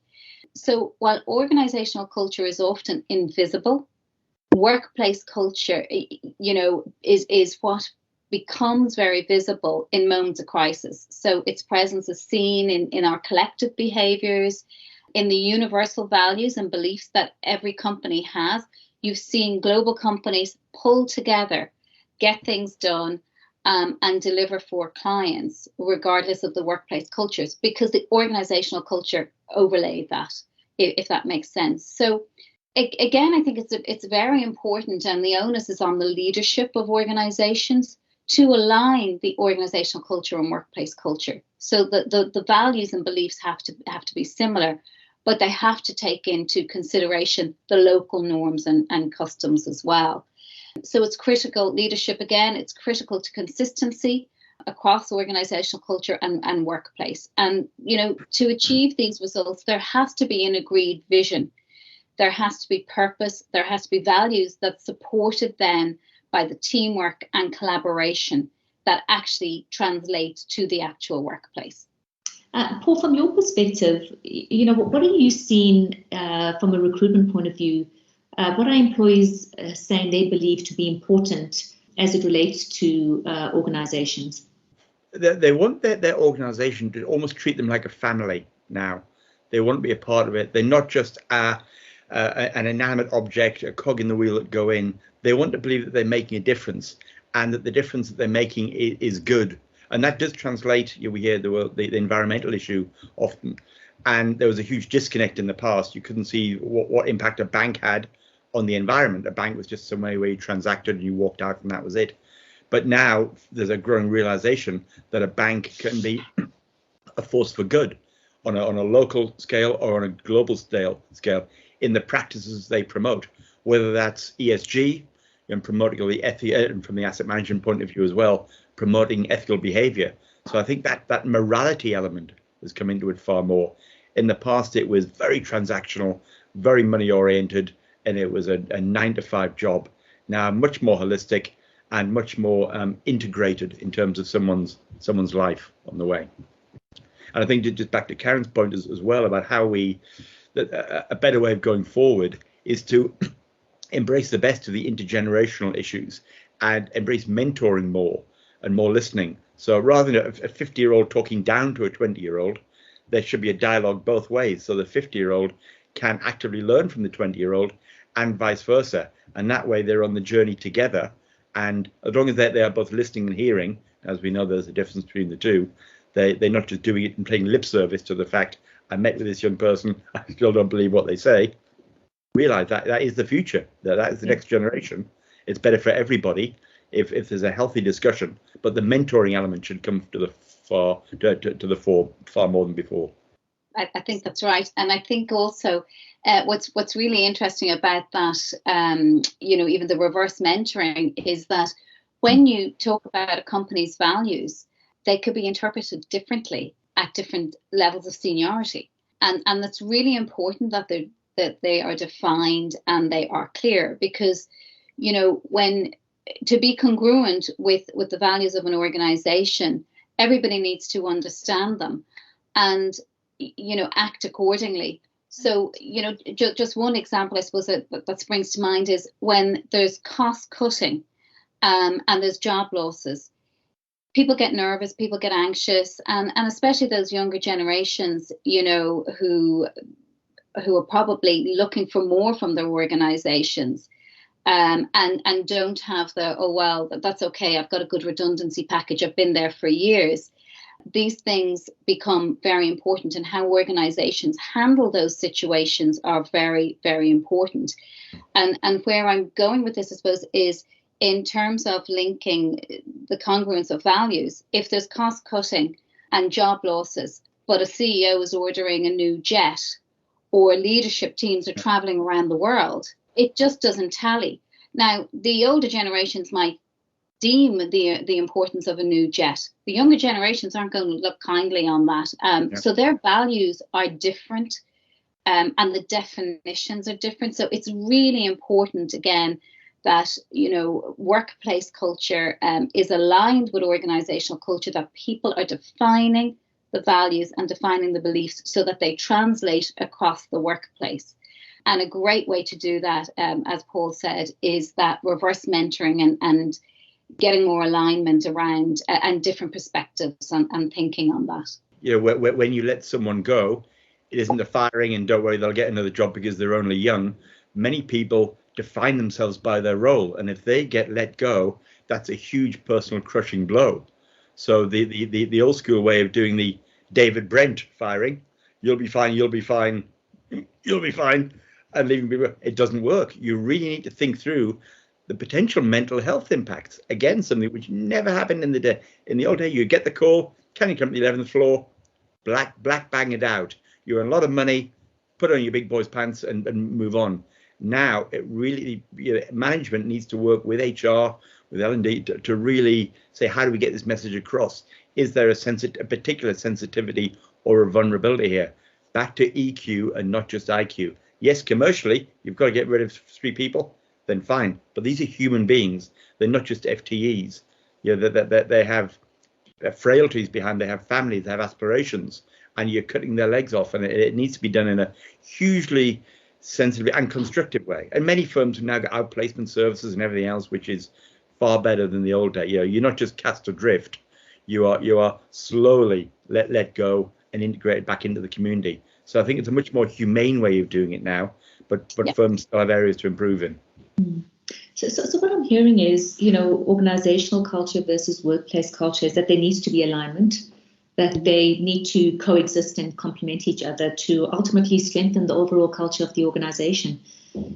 So while organizational culture is often invisible, workplace culture, is what becomes very visible in moments of crisis. So its presence is seen in our collective behaviors, in the universal values and beliefs that every company has. You've seen global companies pull together, get things done, and deliver for clients, regardless of the workplace cultures, because the organizational culture overlaid that, if that makes sense. So again, I think it's very important, and the onus is on the leadership of organizations to align the organizational culture and workplace culture. So the values and beliefs have to be similar, but they have to take into consideration the local norms and customs as well. So it's critical, leadership again, it's critical to consistency across organizational culture and workplace. And, to achieve these results, there has to be an agreed vision. There has to be purpose. There has to be values that's supported then by the teamwork and collaboration that actually translates to the actual workplace. Paul, from your perspective, what are you seeing from a recruitment point of view? What are employees saying they believe to be important as it relates to organizations? They want their organization to almost treat them like a family now. They want to be a part of it. They're not just an inanimate object, a cog in the wheel that go in. They want to believe that they're making a difference and that the difference that they're making is good. And that does translate, we hear the environmental issue often. And there was a huge disconnect in the past. You couldn't see what impact a bank had on the environment. A bank was just somewhere where you transacted and you walked out and that was it. But now there's a growing realization that a bank can be a force for good on a local scale or on a global scale in the practices they promote, whether that's ESG and promoting all the and from the asset management point of view as well, promoting ethical behavior. So I think that morality element has come into it far more. In the past, it was very transactional, very money oriented, and it was a 9-to-5 job. Now much more holistic and much more integrated in terms of someone's life on the way. And I think just back to Karen's point as well about how a better way of going forward is to embrace the best of the intergenerational issues and embrace mentoring more and more listening. So rather than a 50-year-old talking down to a 20-year-old, there should be a dialogue both ways. So the 50-year-old can actively learn from the 20-year-old and vice versa. And that way they're on the journey together. And as long as they are both listening and hearing, as we know there's a difference between the two, they're not just doing it and paying lip service to the fact, I met with this young person, I still don't believe what they say. Realize that is the future, that is the next generation. It's better for everybody if there's a healthy discussion, but the mentoring element should come to the fore far more than before. I think that's right. And I think also what's really interesting about that, even the reverse mentoring, is that when you talk about a company's values, they could be interpreted differently at different levels of seniority. And that's really important that they are defined and they are clear, because, when to be congruent with the values of an organization, everybody needs to understand them and act accordingly. So, just one example, I suppose, that springs to mind is when there's cost cutting and there's job losses. People get nervous, people get anxious, and especially those younger generations, who are probably looking for more from their organizations, and don't have that's okay, I've got a good redundancy package, I've been there for years. These things become very important, and how organizations handle those situations are very, very important. And where I'm going with this, I suppose, is in terms of linking the congruence of values. If there's cost cutting and job losses, but a CEO is ordering a new jet, or leadership teams are traveling around the world, it just doesn't tally. Now, the older generations might deem the importance of a new jet. The younger generations aren't going to look kindly on that. So their values are different, and the definitions are different. So it's really important, again, that workplace culture is aligned with organizational culture, that people are defining the values and defining the beliefs so that they translate across the workplace. And a great way to do that, as Paul said, is that reverse mentoring and getting more alignment around and different perspectives and thinking on that. When you let someone go, it isn't a firing and don't worry, they'll get another job because they're only young. Many people define themselves by their role, and if they get let go, that's a huge personal crushing blow. So the old school way of doing the David Brent firing, you'll be fine, and leaving people, it doesn't work. You really need to think through the potential mental health impacts. Again, something which never happened in the day. In the old day, you get the call, can you come to the 11th floor, black bang it out. You earn a lot of money, put on your big boy's pants and move on. Now, it really, management needs to work with HR, with L&D to really say, how do we get this message across? Is there a particular sensitivity or a vulnerability here? Back to EQ and not just IQ. Yes, commercially, you've got to get rid of 3 people, then fine. But these are human beings. They're not just FTEs. They have frailties behind, they have families, they have aspirations, and you're cutting their legs off. And it needs to be done in a hugely sensitive and constructive way. And many firms have now got outplacement services and everything else, which is far better than the old day. You're not just cast adrift. You are slowly let go and integrated back into the community. So I think it's a much more humane way of doing it now, but firms still have areas to improve in. So what I'm hearing is, organizational culture versus workplace culture, is that there needs to be alignment. that they need to coexist and complement each other to ultimately strengthen the overall culture of the organization.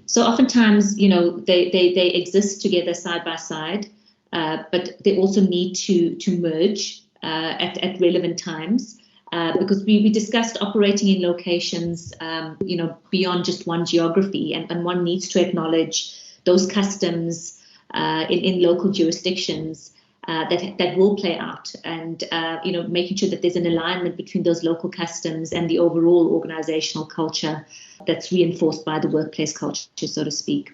So oftentimes, you know, they exist together side by side, but they also need to merge at relevant times. Because we discussed operating in locations, you know, beyond just one geography, and one needs to acknowledge those customs in local jurisdictions that will play out, and you know, making sure that there's an alignment between those local customs and the overall organizational culture that's reinforced by the workplace culture, so to speak.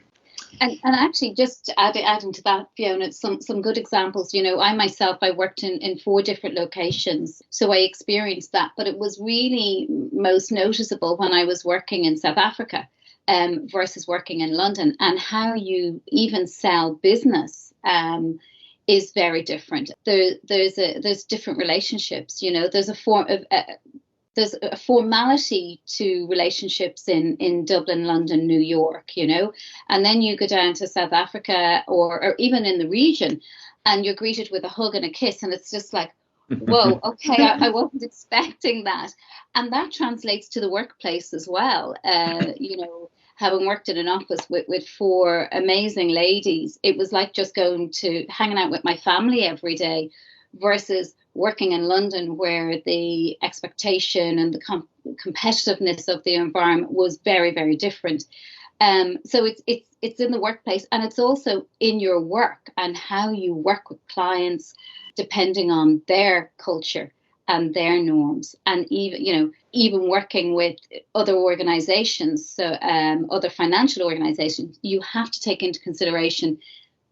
And actually, just adding to that, Fiona, some good examples. You know, I worked in 4 different locations, so I experienced that. But it was really most noticeable when I was working in South Africa versus working in London, and how you even sell business is very different. There's different relationships. You know, there's a form of there's a formality to relationships in Dublin, London, New York, you know, and then you go down to South Africa or even in the region, and you're greeted with a hug and a kiss, and it's just like, whoa, okay, I wasn't expecting that. And that translates to the workplace as well. You know, having worked in an office with 4 amazing ladies, it was like just hanging out with my family every day, versus working in London, where the expectation and the competitiveness of the environment was very, very different. So it's in the workplace, and it's also in your work and how you work with clients, depending on their culture and their norms, and even working with other organizations, so other financial organizations, you have to take into consideration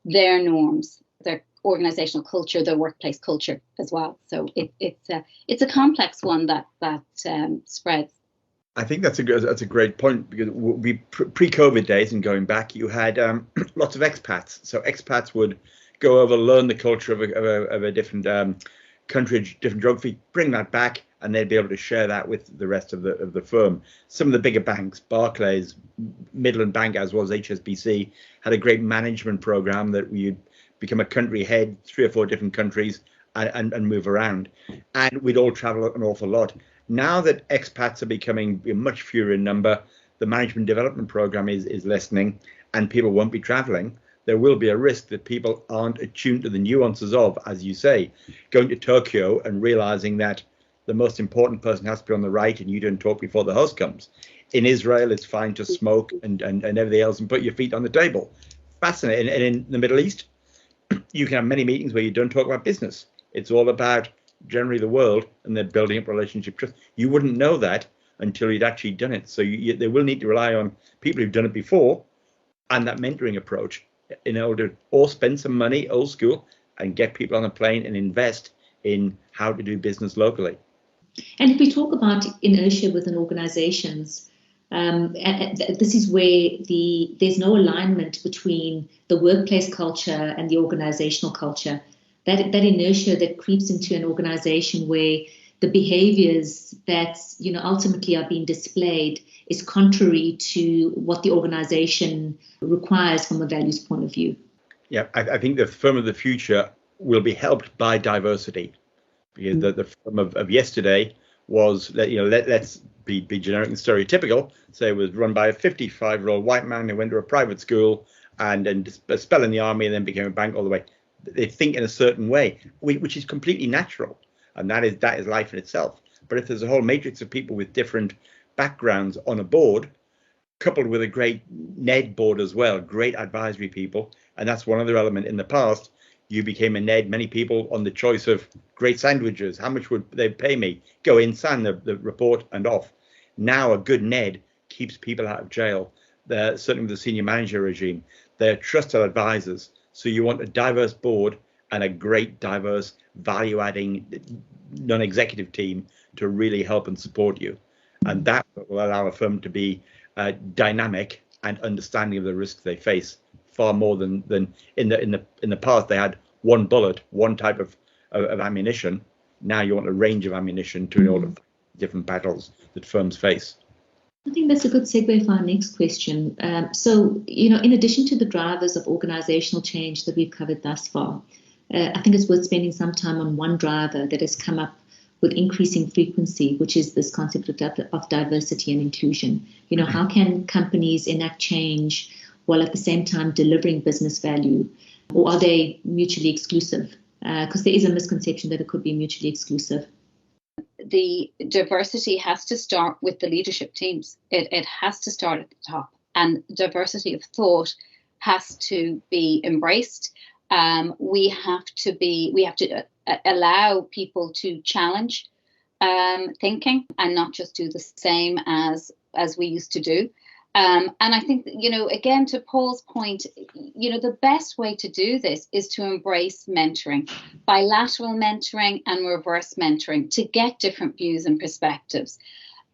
their norms, their organizational culture, their workplace culture as well. So it's a complex one that spreads. I think that's a great point, because we pre-COVID days and going back, you had lots of expats. So expats would go over, learn the culture of a different country, different geography, bring that back, and they'd be able to share that with the rest of the firm. Some of the bigger banks, Barclays, Midland Bank, as well as HSBC, had a great management program that we'd become a country head, 3 or 4 different countries, and move around. And we'd all travel an awful lot. Now that expats are becoming much fewer in number, the management development program is lessening, and people won't be traveling. There will be a risk that people aren't attuned to the nuances of, as you say, going to Tokyo and realizing that the most important person has to be on the right and you don't talk before the host comes. In Israel, it's fine to smoke and everything else and put your feet on the table. Fascinating. And in the Middle East, you can have many meetings where you don't talk about business. It's all about generally the world, and they're building up relationships. You wouldn't know that until you'd actually done it. So they will need to rely on people who've done it before and that mentoring approach in order to or spend some money old school and get people on a plane and invest in how to do business locally. And if we talk about inertia within organizations, this is where there's no alignment between the workplace culture and the organizational culture. That inertia that creeps into an organization, where the behaviors that ultimately are being displayed is contrary to what the organization requires from a values point of view. Yeah, I think the firm of the future will be helped by diversity, because the firm of yesterday was, let's be generic and stereotypical, say it was run by a 55-year-old white man who went to a private school and a spell in the army and then became a bank all the way. They think in a certain way, which is completely natural, and that is life in itself. But if there's a whole matrix of people with different backgrounds on a board, coupled with a great NED board as well, great advisory people, and that's one other element. In the past, you became a NED, many people on the choice of great sandwiches. How much would they pay me? Go in, sign the report, and off. Now a good NED keeps people out of jail. Certainly with the senior manager regime, they're trusted advisors. So you want a diverse board and a great, diverse, value-adding non-executive team to really help and support you. And that will allow a firm to be dynamic and understanding of the risks they face, far more than in the past. They had one bullet, one type of ammunition. Now you want a range of ammunition to in all of different battles that firms face. I think that's a good segue for our next question. So, in addition to the drivers of organizational change that we've covered thus far, I think it's worth spending some time on one driver that has come up with increasing frequency, which is this concept of diversity and inclusion. You know, how can companies enact change while at the same time delivering business value? Or are they mutually exclusive? Because there is a misconception that it could be mutually exclusive. The diversity has to start with the leadership teams. It has to start at the top, and diversity of thought has to be embraced. We have to allow people to challenge thinking and not just do the same as we used to do. And I think, again, to Paul's point, the best way to do this is to embrace mentoring, bilateral mentoring and reverse mentoring, to get different views and perspectives.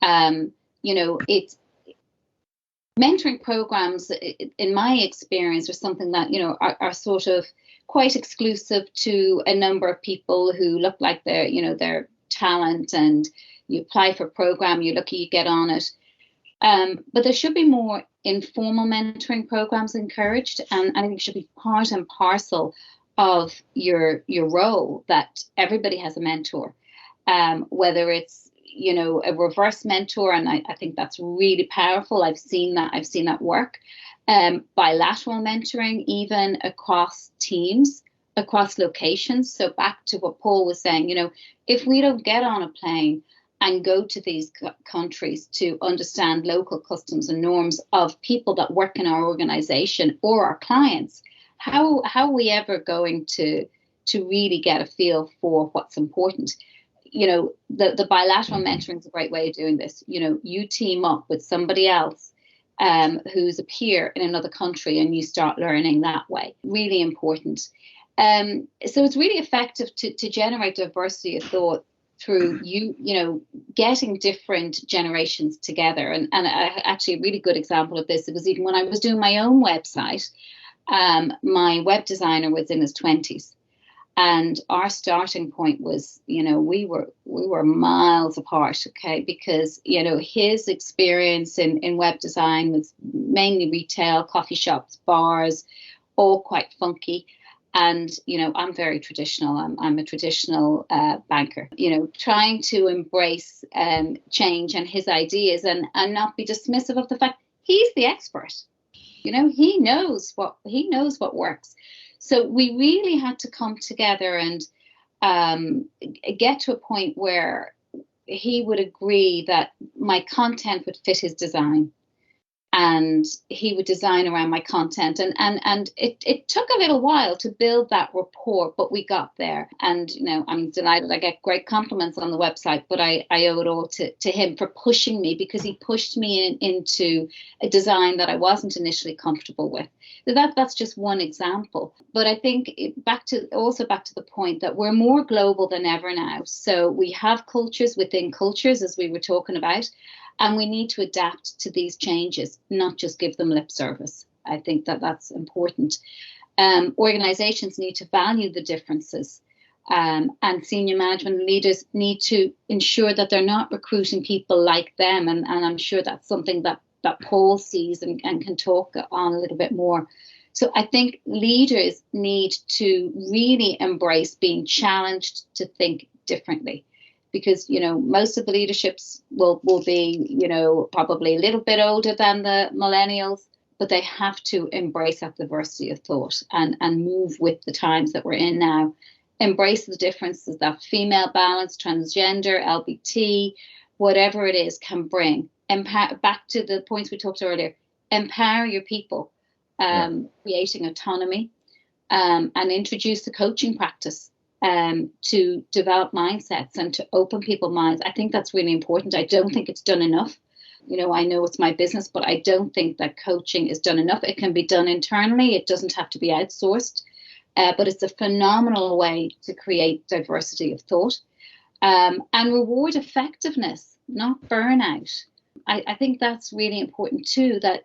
It's mentoring programs, in my experience, are something that, are sort of quite exclusive to a number of people who look like their talent, and you apply for a program, you're lucky you get on it. But there should be more informal mentoring programs encouraged, and I think it should be part and parcel of your role that everybody has a mentor, whether it's a reverse mentor, and I think that's really powerful. I've seen that work. Bilateral mentoring, even across teams, across locations. So back to what Paul was saying, if we don't get on a plane and go to these countries to understand local customs and norms of people that work in our organization or our clients, how are we ever going to really get a feel for what's important? The bilateral mentoring is a great way of doing this. You team up with somebody else who's a peer in another country, and you start learning that way. Really important. So it's really effective to generate diversity of thought through getting different generations together. And actually a really good example of this, it was even when I was doing my own website. My web designer was in his 20s, and our starting point was, we were miles apart, okay, because his experience in web design was mainly retail, coffee shops, bars, all quite funky. And, I'm very traditional. I'm a traditional banker, trying to embrace change and his ideas, and not be dismissive of the fact he's the expert. He knows what works. So we really had to come together and get to a point where he would agree that my content would fit his design, and he would design around my content. And it took a little while to build that rapport, but we got there. And, I'm delighted. I get great compliments on the website, but I owe it all to him for pushing me, because he pushed me into a design that I wasn't initially comfortable with. So that's just one example. But I think back to the point that we're more global than ever now. So we have cultures within cultures, as we were talking about. And we need to adapt to these changes, not just give them lip service. I think that's important. Organizations need to value the differences, and senior management leaders need to ensure that they're not recruiting people like them. And I'm sure that's something that Paul sees and can talk on a little bit more. So I think leaders need to really embrace being challenged to think differently. Because, most of the leaderships will be, probably a little bit older than the millennials, but they have to embrace that diversity of thought and move with the times that we're in now. Embrace the differences that female balance, transgender, LBT, whatever it is, can bring. Back to the points we talked earlier, empower your people, creating autonomy, and introduce the coaching practice. To develop mindsets and to open people's minds. I think that's really important. I don't think it's done enough. I know it's my business, but I don't think that coaching is done enough. It can be done internally. It doesn't have to be outsourced, but it's a phenomenal way to create diversity of thought and reward effectiveness, not burnout. I think that's really important too, that,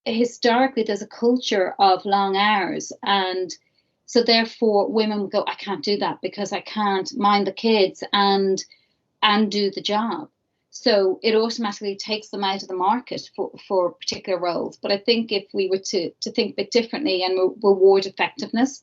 historically there's a culture of long hours, and so therefore women would go, I can't do that because I can't mind the kids and do the job. So it automatically takes them out of the market for particular roles. But I think if we were to think a bit differently and reward effectiveness,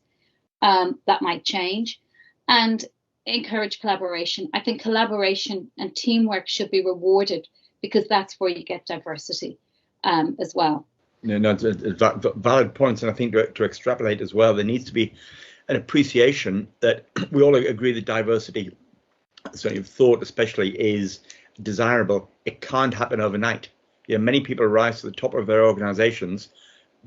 that might change. And encourage collaboration. I think collaboration and teamwork should be rewarded, because that's where you get diversity as well. No, it's valid points, and I think to extrapolate as well, there needs to be an appreciation that we all agree that diversity, certainly of thought especially, is desirable. It can't happen overnight. Many people rise to the top of their organizations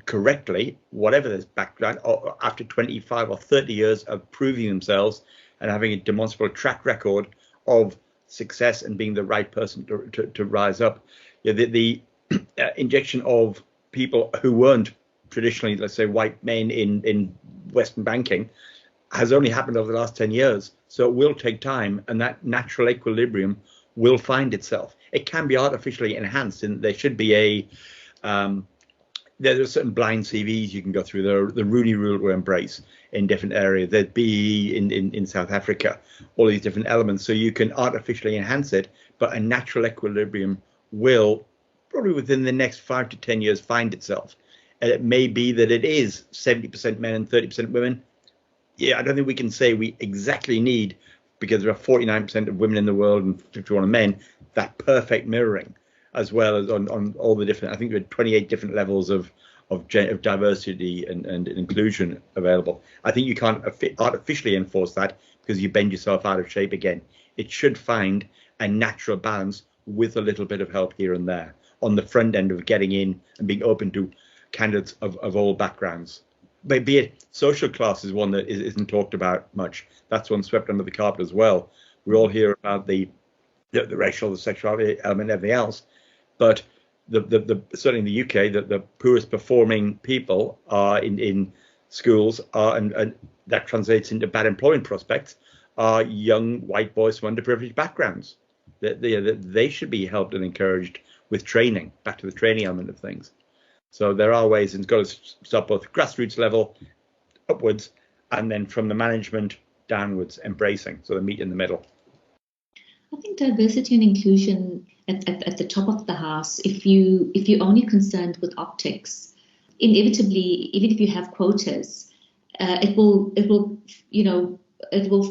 correctly, whatever their background, or after 25 or 30 years of proving themselves and having a demonstrable track record of success and being the right person to rise up. The injection of people who weren't traditionally, let's say, white men in Western banking has only happened over the last 10 years. So it will take time, and that natural equilibrium will find itself. It can be artificially enhanced, and there should be there are certain blind CVs you can go through. The Rooney Rule will embrace in different areas. There's BE in South Africa, all these different elements. So you can artificially enhance it, but a natural equilibrium will probably within the next 5 to 10 years find itself. And it may be that it is 70% men and 30% women. I don't think we can say we exactly need, because there are 49% of women in the world and 51 of men, that perfect mirroring, as well as on all the different, I think there are 28 different levels of diversity and inclusion available. I think you can't artificially enforce that, because you bend yourself out of shape again. It should find a natural balance with a little bit of help here and there on the front end of getting in and being open to candidates of all backgrounds. But be it social class is one that isn't talked about much. That's one swept under the carpet as well. We all hear about the racial, the sexuality element, everything else, but certainly in the UK, the poorest performing people are in schools and that translates into bad employment prospects, are young white boys from underprivileged backgrounds. That they should be helped and encouraged with training, back to the training element of things. So there are ways, and it's got to start both grassroots level upwards and then from the management downwards, embracing, so the meet in the middle. I think diversity and inclusion at the top of the house, if you're only concerned with optics, inevitably, even if you have quotas, it will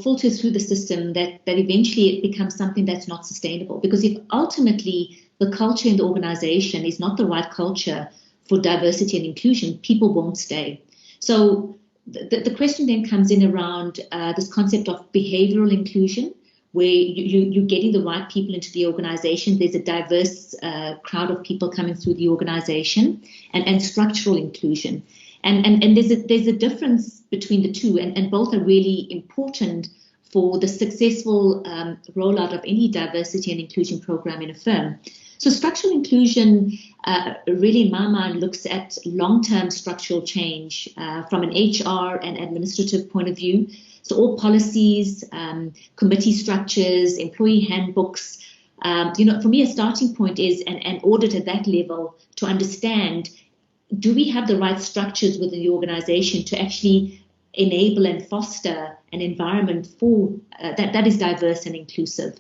filter through the system that eventually it becomes something that's not sustainable. Because if ultimately the culture in the organization is not the right culture for diversity and inclusion, people won't stay. So the question then comes in around this concept of behavioral inclusion, where you're getting the right people into the organization. There's a diverse crowd of people coming through the organization, and structural inclusion. And there's a difference between the two, and both are really important for the successful rollout of any diversity and inclusion program in a firm. So structural inclusion really, in my mind, looks at long-term structural change from an HR and administrative point of view. So all policies, committee structures, employee handbooks. For me, a starting point is an audit at that level to understand, do we have the right structures within the organization to actually enable and foster an environment for that is diverse and inclusive.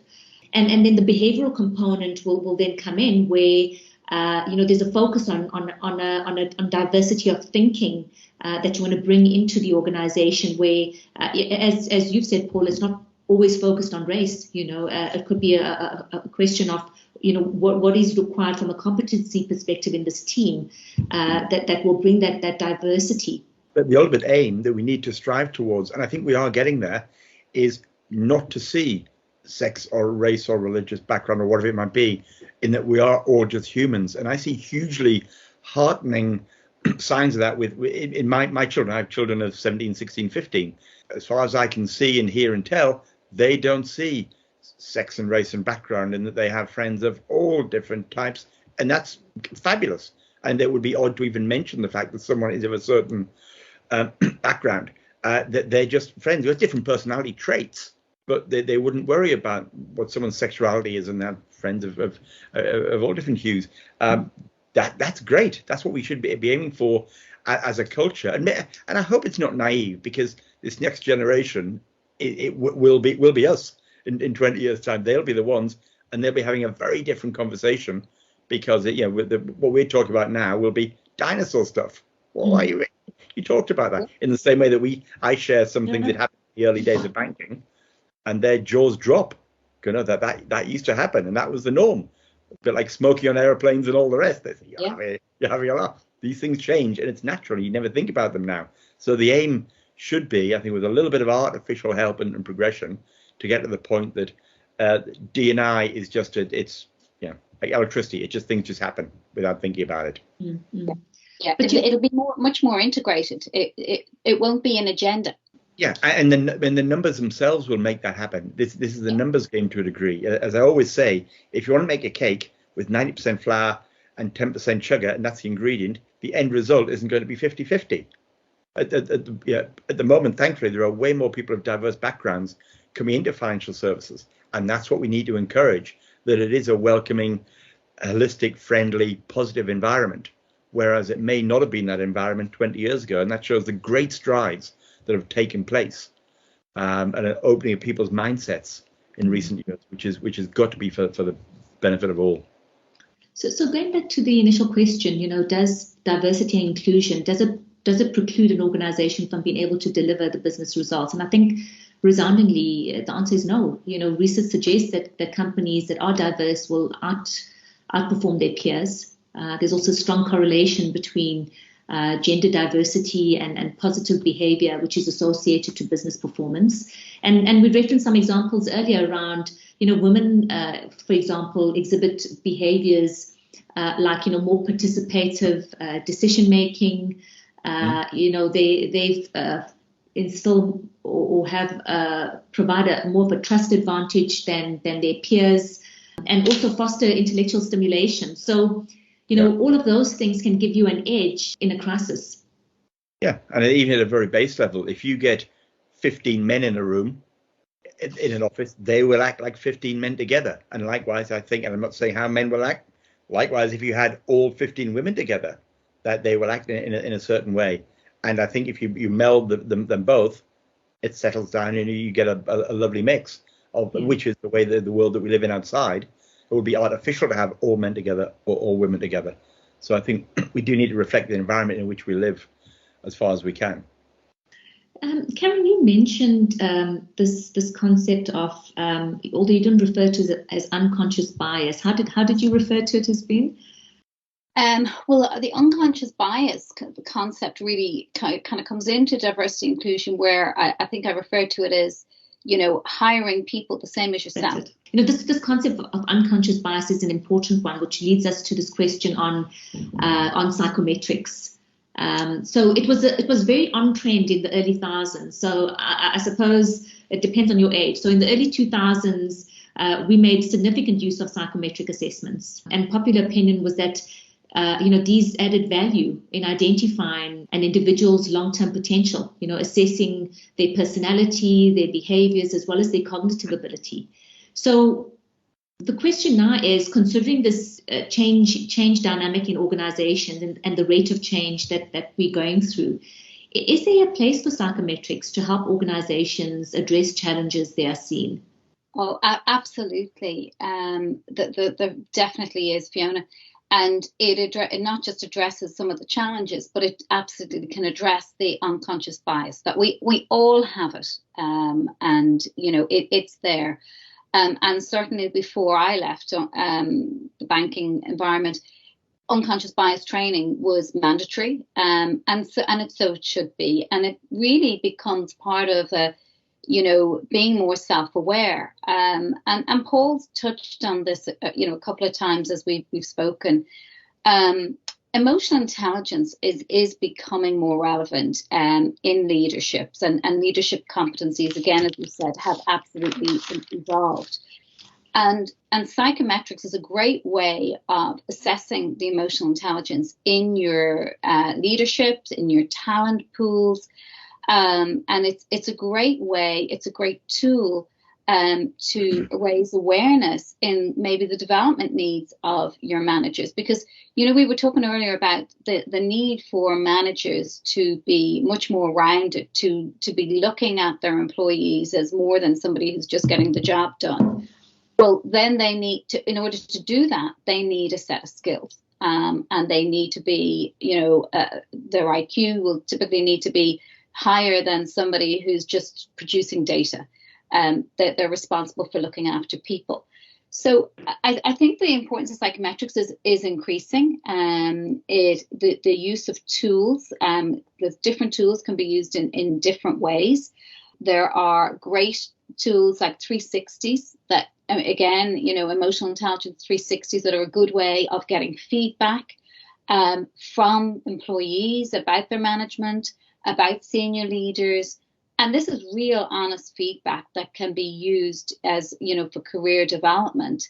And then the behavioral component will then come in, where there's a focus on diversity of thinking that you want to bring into the organization, where as you've said, Paul, it's not always focused on race. It could be a question of what is required from a competency perspective in this team that will bring that diversity. But the ultimate aim that we need to strive towards, and I think we are getting there, is not to see sex or race or religious background or whatever it might be, in that we are all just humans. And I see hugely heartening signs of that in my children. I have children of 17, 16, 15. As far as I can see and hear and tell, they don't see sex and race and background, and that they have friends of all different types. And that's fabulous. And it would be odd to even mention the fact that someone is of a certain background, that they're just friends with different personality traits, but they wouldn't worry about what someone's sexuality is, and have friends of all different hues. That's great. That's what we should be aiming for as a culture. And I hope it's not naive, because this next generation, it will be us in 20 years' time. They'll be the ones, and they'll be having a very different conversation, because what we're talking about now will be dinosaur stuff. Well, you talked about that in the same way that I share some things that happened in the early days of banking. and their jaws drop. That used to happen, and that was the norm. A bit like smoking on airplanes and all the rest. They say, you're having a laugh. These things change, and it's natural. You never think about them now. So the aim should be, I think, with a little bit of artificial help and progression, to get to the point that D&I is just it's like electricity. Things just happen without thinking about it. Mm-hmm. Yeah, but it'll be much more integrated. It won't be an agenda. Yeah, and the numbers themselves will make that happen. This is the numbers game to a degree. As I always say, if you want to make a cake with 90% flour and 10% sugar, and that's the ingredient, the end result isn't going to be 50-50. At the moment, thankfully, there are way more people of diverse backgrounds coming into financial services, and that's what we need to encourage, that it is a welcoming, holistic, friendly, positive environment, whereas it may not have been that environment 20 years ago, and that shows the great strides that have taken place and an opening of people's mindsets in recent years, which has got to be for the benefit of all. So going back to the initial question, does diversity and inclusion, does it preclude an organization from being able to deliver the business results? And I think resoundingly, the answer is no. Research suggests that companies that are diverse will outperform their peers. There's also a strong correlation between gender diversity and positive behavior, which is associated to business performance. And we referenced some examples earlier around, women, for example, exhibit behaviors like, more participative decision making. They've instill or have provided more of a trust advantage than their peers, and also foster intellectual stimulation. So, all of those things can give you an edge in a crisis. Yeah, and even at a very base level, if you get 15 men in a room, in an office, they will act like 15 men together. And likewise, I think, and I'm not saying how men will act, likewise, if you had all 15 women together, that they will act in a certain way. And I think if you meld them both, it settles down and you get a lovely mix of which is the way the world that we live in outside. It would be artificial to have all men together or all women together. So I think we do need to reflect the environment in which we live as far as we can. Karen, you mentioned this concept of, although you didn't refer to it as unconscious bias, how did you refer to it as being? Well, the unconscious bias concept really kind of comes into diversity inclusion, where I think I referred to it as, hiring people the same as yourself. This concept of unconscious bias is an important one, which leads us to this question on psychometrics. So it was very on trend in the early thousands. So I suppose it depends on your age. So in the early 2000s, we made significant use of psychometric assessments, and popular opinion was that these added value in identifying an individual's long-term potential, assessing their personality, their behaviors, as well as their cognitive ability. So the question now is, considering this change dynamic in organizations and the rate of change that we're going through, is there a place for psychometrics to help organizations address challenges they are seeing? Oh, absolutely. There definitely is, Fiona. And it not just addresses some of the challenges, but it absolutely can address the unconscious bias that we all have it. And, it's there. And certainly before I left the banking environment, unconscious bias training was mandatory. And so it should be. And it really becomes part of being more self-aware. And Paul's touched on this, a couple of times as we've spoken. Emotional intelligence is becoming more relevant in leaderships, and leadership competencies, again, as we said, have absolutely evolved. And psychometrics is a great way of assessing the emotional intelligence in your leaderships, in your talent pools. And it's a great way, it's a great tool to raise awareness in maybe the development needs of your managers. Because, we were talking earlier about the need for managers to be much more rounded, to be looking at their employees as more than somebody who's just getting the job done. Well, then they need to, in order to do that, they need a set of skills. And they need to be, their IQ will typically need to be higher than somebody who's just producing data. that they're responsible for looking after people. So I think the importance of psychometrics is increasing. The use of tools, the different tools can be used in different ways. There are great tools like 360s that, again, emotional intelligence 360s that are a good way of getting feedback from employees about their management, about senior leaders. And this is real honest feedback that can be used as, for career development.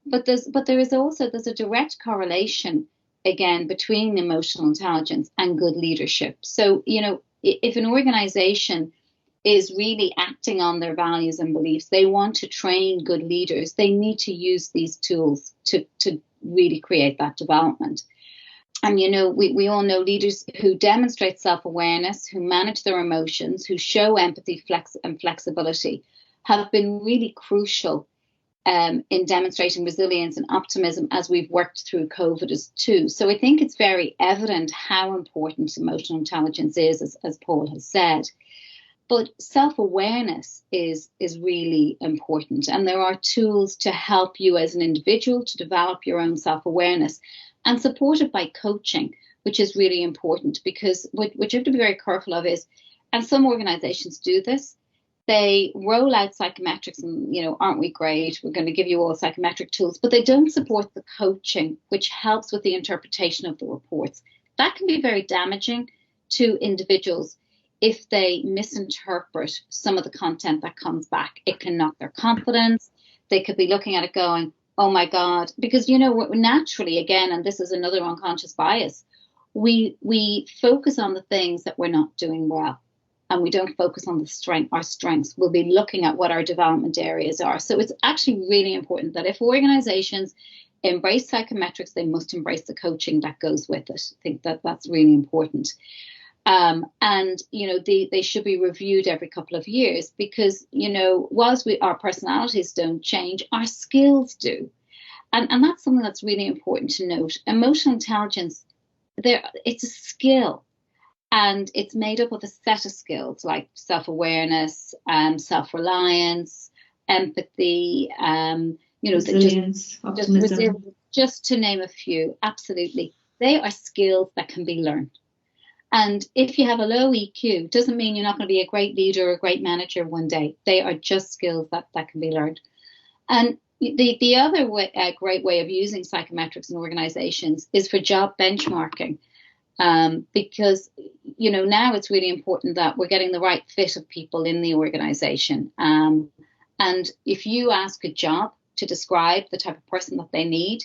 But there is also a direct correlation, again, between emotional intelligence and good leadership. So, if an organization is really acting on their values and beliefs, they want to train good leaders, they need to use these tools to really create that development. And, we all know leaders who demonstrate self-awareness, who manage their emotions, who show empathy, and flexibility, have been really crucial in demonstrating resilience and optimism as we've worked through COVID too. So I think it's very evident how important emotional intelligence is, as Paul has said. But self-awareness is really important. And there are tools to help you as an individual to develop your own self-awareness, and supported by coaching, which is really important, because what you have to be very careful of is, and some organizations do this, they roll out psychometrics and, aren't we great? We're going to give you all psychometric tools, but they don't support the coaching, which helps with the interpretation of the reports. That can be very damaging to individuals if they misinterpret some of the content that comes back. It can knock their confidence. They could be looking at it going, oh my God, because, naturally, again, and this is another unconscious bias, we focus on the things that we're not doing well, and we don't focus on our strengths. We'll be looking at what our development areas are. So it's actually really important that if organizations embrace psychometrics, they must embrace the coaching that goes with it. I think that's really important. And, they should be reviewed every couple of years, because, whilst our personalities don't change, our skills do. And that's something that's really important to note. Emotional intelligence, it's a skill, and it's made up of a set of skills like self-awareness, self-reliance, empathy, resilience, optimism. Just to name a few. Absolutely. They are skills that can be learned. And if you have a low EQ, doesn't mean you're not going to be a great leader or a great manager one day. They are just skills that can be learned. And the other great way of using psychometrics in organizations is for job benchmarking. Because, now it's really important that we're getting the right fit of people in the organization. And if you ask a job to describe the type of person that they need,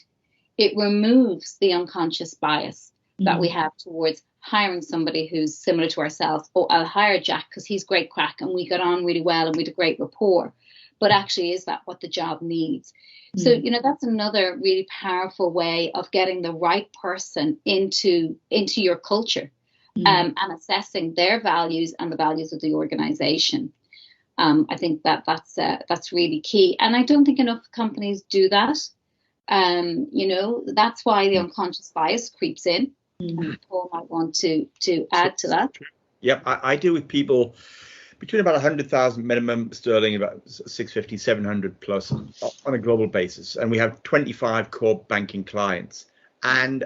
it removes the unconscious bias that we have towards hiring somebody who's similar to ourselves. Oh, I'll hire Jack because he's great crack and we got on really well and we had a great rapport. But actually, is that what the job needs? So, that's another really powerful way of getting the right person into your culture and assessing their values and the values of the organization. I think that's really key. And I don't think enough companies do that. That's why the unconscious bias creeps in. Paul might want to add to that. Yep, I deal with people between about 100,000 minimum sterling, about 650, 700 plus on a global basis. And we have 25 core banking clients. And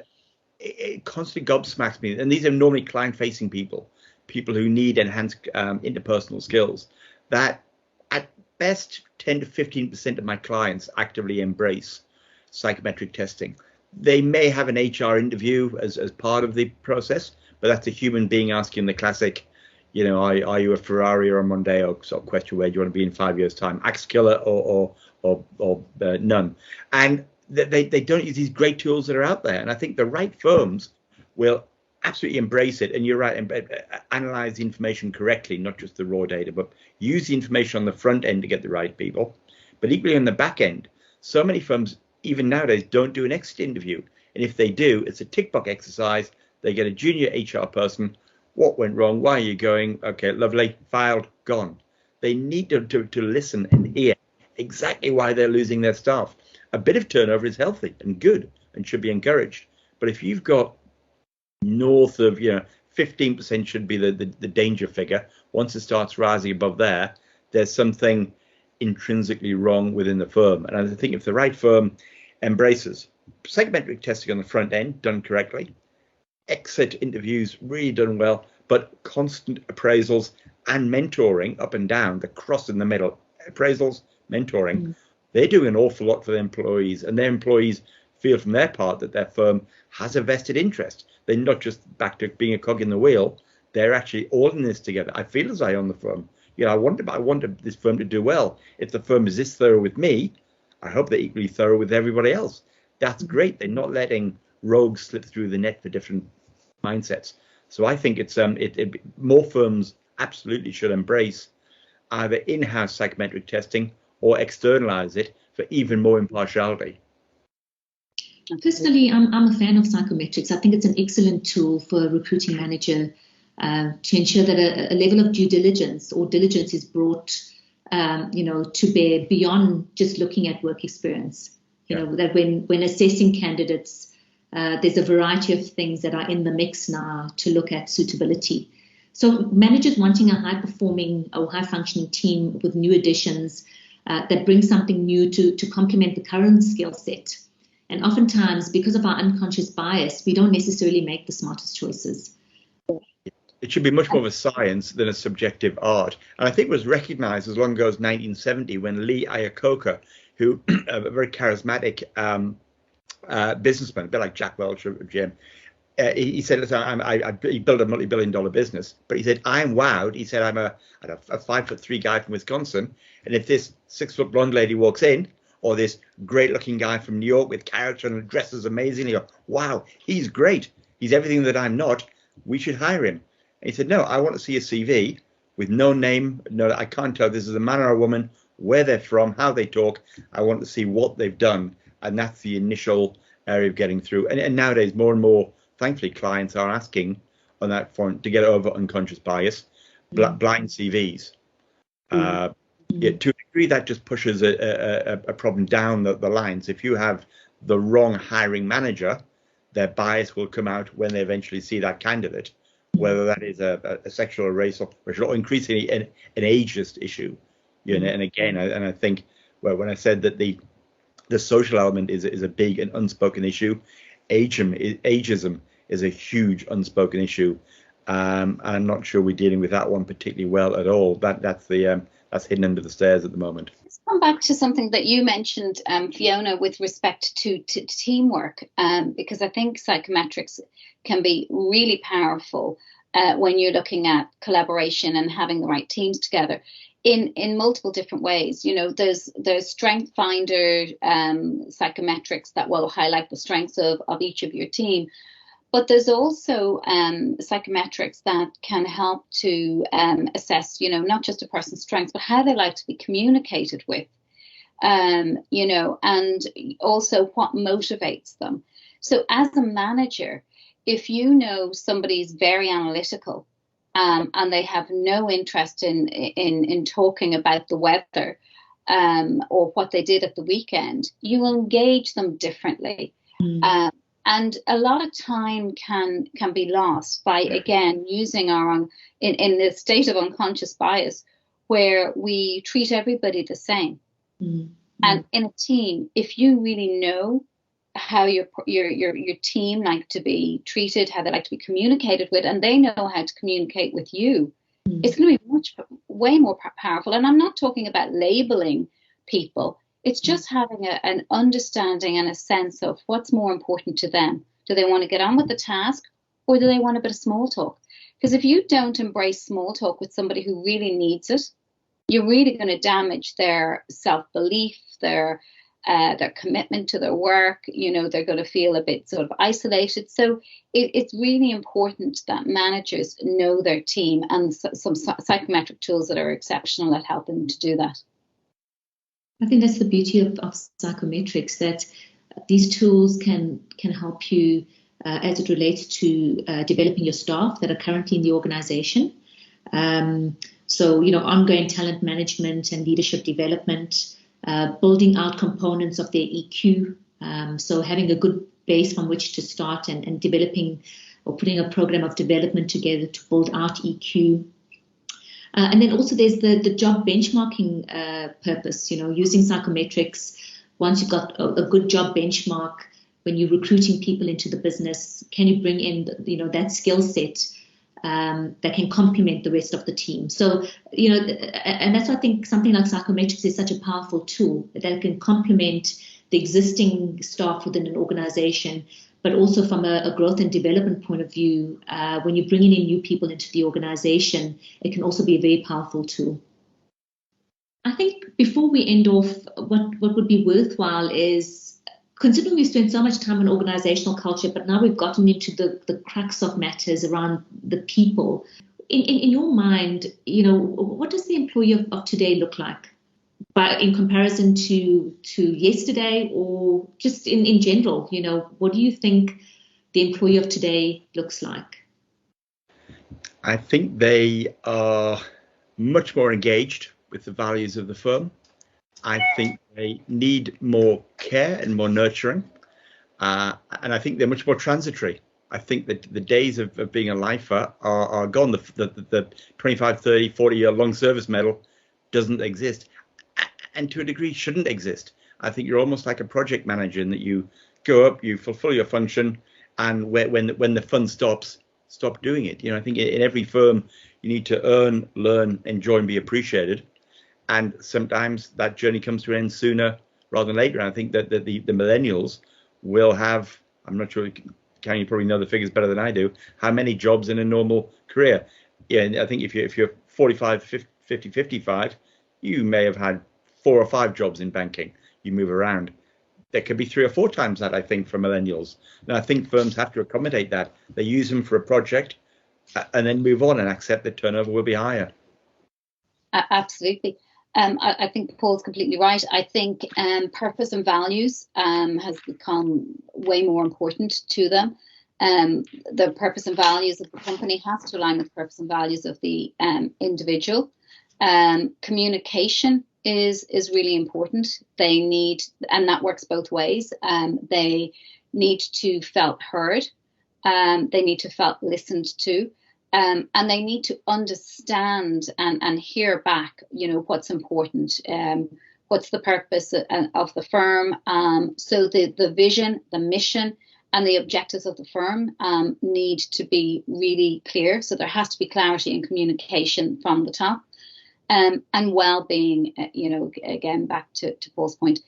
it constantly gobsmacks me. And these are normally client-facing people who need enhanced interpersonal skills, that at best 10 to 15% of my clients actively embrace psychometric testing. They may have an HR interview as part of the process, but that's a human being asking the classic, are you a Ferrari or a Mondeo sort of question, where do you want to be in 5 years' time, axe killer or none. And they don't use these great tools that are out there. And I think the right firms will absolutely embrace it. And you're right, analyze the information correctly, not just the raw data, but use the information on the front end to get the right people. But equally on the back end, so many firms even nowadays don't do an exit interview. And if they do, it's a tick box exercise. They get a junior HR person. What went wrong? Why are you going? Okay, lovely, filed, gone. They need to listen and hear exactly why they're losing their staff. A bit of turnover is healthy and good and should be encouraged. But if you've got north of 15% should be the danger figure. Once it starts rising above there, there's something intrinsically wrong within the firm. And I think if the right firm embraces psychometric testing on the front end done correctly, exit interviews really done well, but constant appraisals and mentoring up and down, the cross in the middle, appraisals, mentoring, they're doing an awful lot for their employees, and their employees feel from their part that their firm has a vested interest. They're not just back to being a cog in the wheel. They're actually all in this together. I feel as I own the firm. You know, I want this firm to do well. If the firm is this thorough with me, I hope they're equally thorough with everybody else. That's great. They're not letting rogues slip through the net for different mindsets. So I think it's more firms absolutely should embrace either in-house psychometric testing or externalize it for even more impartiality. Personally, I'm a fan of psychometrics. I think it's an excellent tool for a recruiting manager to ensure that a level of due diligence or diligence is brought, to bear beyond just looking at work experience. You know, that when assessing candidates, there's a variety of things that are in the mix now to look at suitability. So managers wanting a high-performing or high-functioning team with new additions that bring something new to complement the current skill set. And oftentimes, because of our unconscious bias, we don't necessarily make the smartest choices. It should be much more of a science than a subjective art. And I think it was recognized as long ago as 1970 when Lee Iacocca, who a very charismatic businessman, a bit like Jack Welch or Jim, he said, listen, he built a multi-billion-dollar business, but he said, I'm wowed. He said, I'm a 5'3" guy from Wisconsin, and if this 6-foot blonde lady walks in, or this great-looking guy from New York with character and dresses amazingly, or wow, he's great. He's everything that I'm not. We should hire him. And he said, no, I want to see a CV with no name. No, I can't tell this is a man or a woman, where they're from, how they talk. I want to see what they've done, and that's the initial area of getting through. And nowadays, more and more, thankfully, clients are asking on that front to get over unconscious bias, blind CVs. To a degree, that just pushes a problem down the lines. If you have the wrong hiring manager, their bias will come out when they eventually see that candidate, whether that is a sexual or racial, or increasingly an ageist issue. You know, and again, I think when I said that the social element is a big and unspoken issue, ageism is a huge unspoken issue. And I'm not sure we're dealing with that one particularly well at all. That's hidden under the stairs at the moment. Let's come back to something that you mentioned, Fiona, with respect to teamwork, because I think psychometrics can be really powerful when you're looking at collaboration and having the right teams together in multiple different ways. You know, there's strength finder psychometrics that will highlight the strengths of each of your team. But there's also psychometrics that can help to assess, you know, not just a person's strengths, but how they like to be communicated with, you know, and also what motivates them. So as a manager, if you know somebody's very analytical and they have no interest in talking about the weather or what they did at the weekend, you engage them differently. And a lot of time can be lost by, again, using our in the state of unconscious bias, where we treat everybody the same. And in a team, if you really know how your team like to be treated, how they like to be communicated with, and they know how to communicate with you, it's going to be way more powerful. And I'm not talking about labeling people. It's just having an understanding and a sense of what's more important to them. Do they want to get on with the task, or do they want a bit of small talk? Because if you don't embrace small talk with somebody who really needs it, you're really going to damage their self-belief, their commitment to their work. You know, they're going to feel a bit sort of isolated. So it's really important that managers know their team, and some psychometric tools that are exceptional at helping them to do that. I think that's the beauty of psychometrics, that these tools can help you as it relates to developing your staff that are currently in the organization. So, you know, ongoing talent management and leadership development, building out components of their EQ. So having a good base from which to start and developing or putting a program of development together to build out EQ. And then also there's the job benchmarking purpose, using psychometrics. Once you've got a good job benchmark, when you're recruiting people into the business, can you bring in, that skill set that can complement the rest of the team? So, and that's why I think something like psychometrics is such a powerful tool that can complement the existing staff within an organization, but also from a growth and development point of view, when you're bringing in new people into the organization, it can also be a very powerful tool. I think before we end off, what would be worthwhile is, considering we've spent so much time on organizational culture, but now we've gotten into the crux of matters around the people. In your mind, what does the employee of today look like? But in comparison to yesterday, or just in general, what do you think the employee of today looks like? I think they are much more engaged with the values of the firm. I think they need more care and more nurturing. And I think they're much more transitory. I think that the days of being a lifer are gone. The 25, 30, 40-year long service medal doesn't exist, and to a degree shouldn't exist. I think you're almost like a project manager in that you go up, you fulfill your function, and when the fun stops, stop doing it. I think in every firm you need to earn, learn, enjoy, and be appreciated. And sometimes that journey comes to an end sooner rather than later. And I think that the millennials will have, I'm not sure, Karen, you probably know the figures better than I do, how many jobs in a normal career. Yeah, I think if you're 45, 50, 55, you may have had 4 or 5 jobs in banking. You move around. There could be 3 or 4 times that, I think, for millennials. And I think firms have to accommodate that. They use them for a project and then move on and accept that turnover will be higher. Absolutely. I think Paul's completely right. I think purpose and values has become way more important to them. The purpose and values of the company has to align with the purpose and values of the individual. Communication is really important. They need, and that works both ways. They need to felt heard. They need to felt listened to. And they need to understand and hear back, what's important, what's the purpose of the firm. So the vision, the mission, and the objectives of the firm need to be really clear. So there has to be clarity and communication from the top. And well-being, again, back to Paul's point,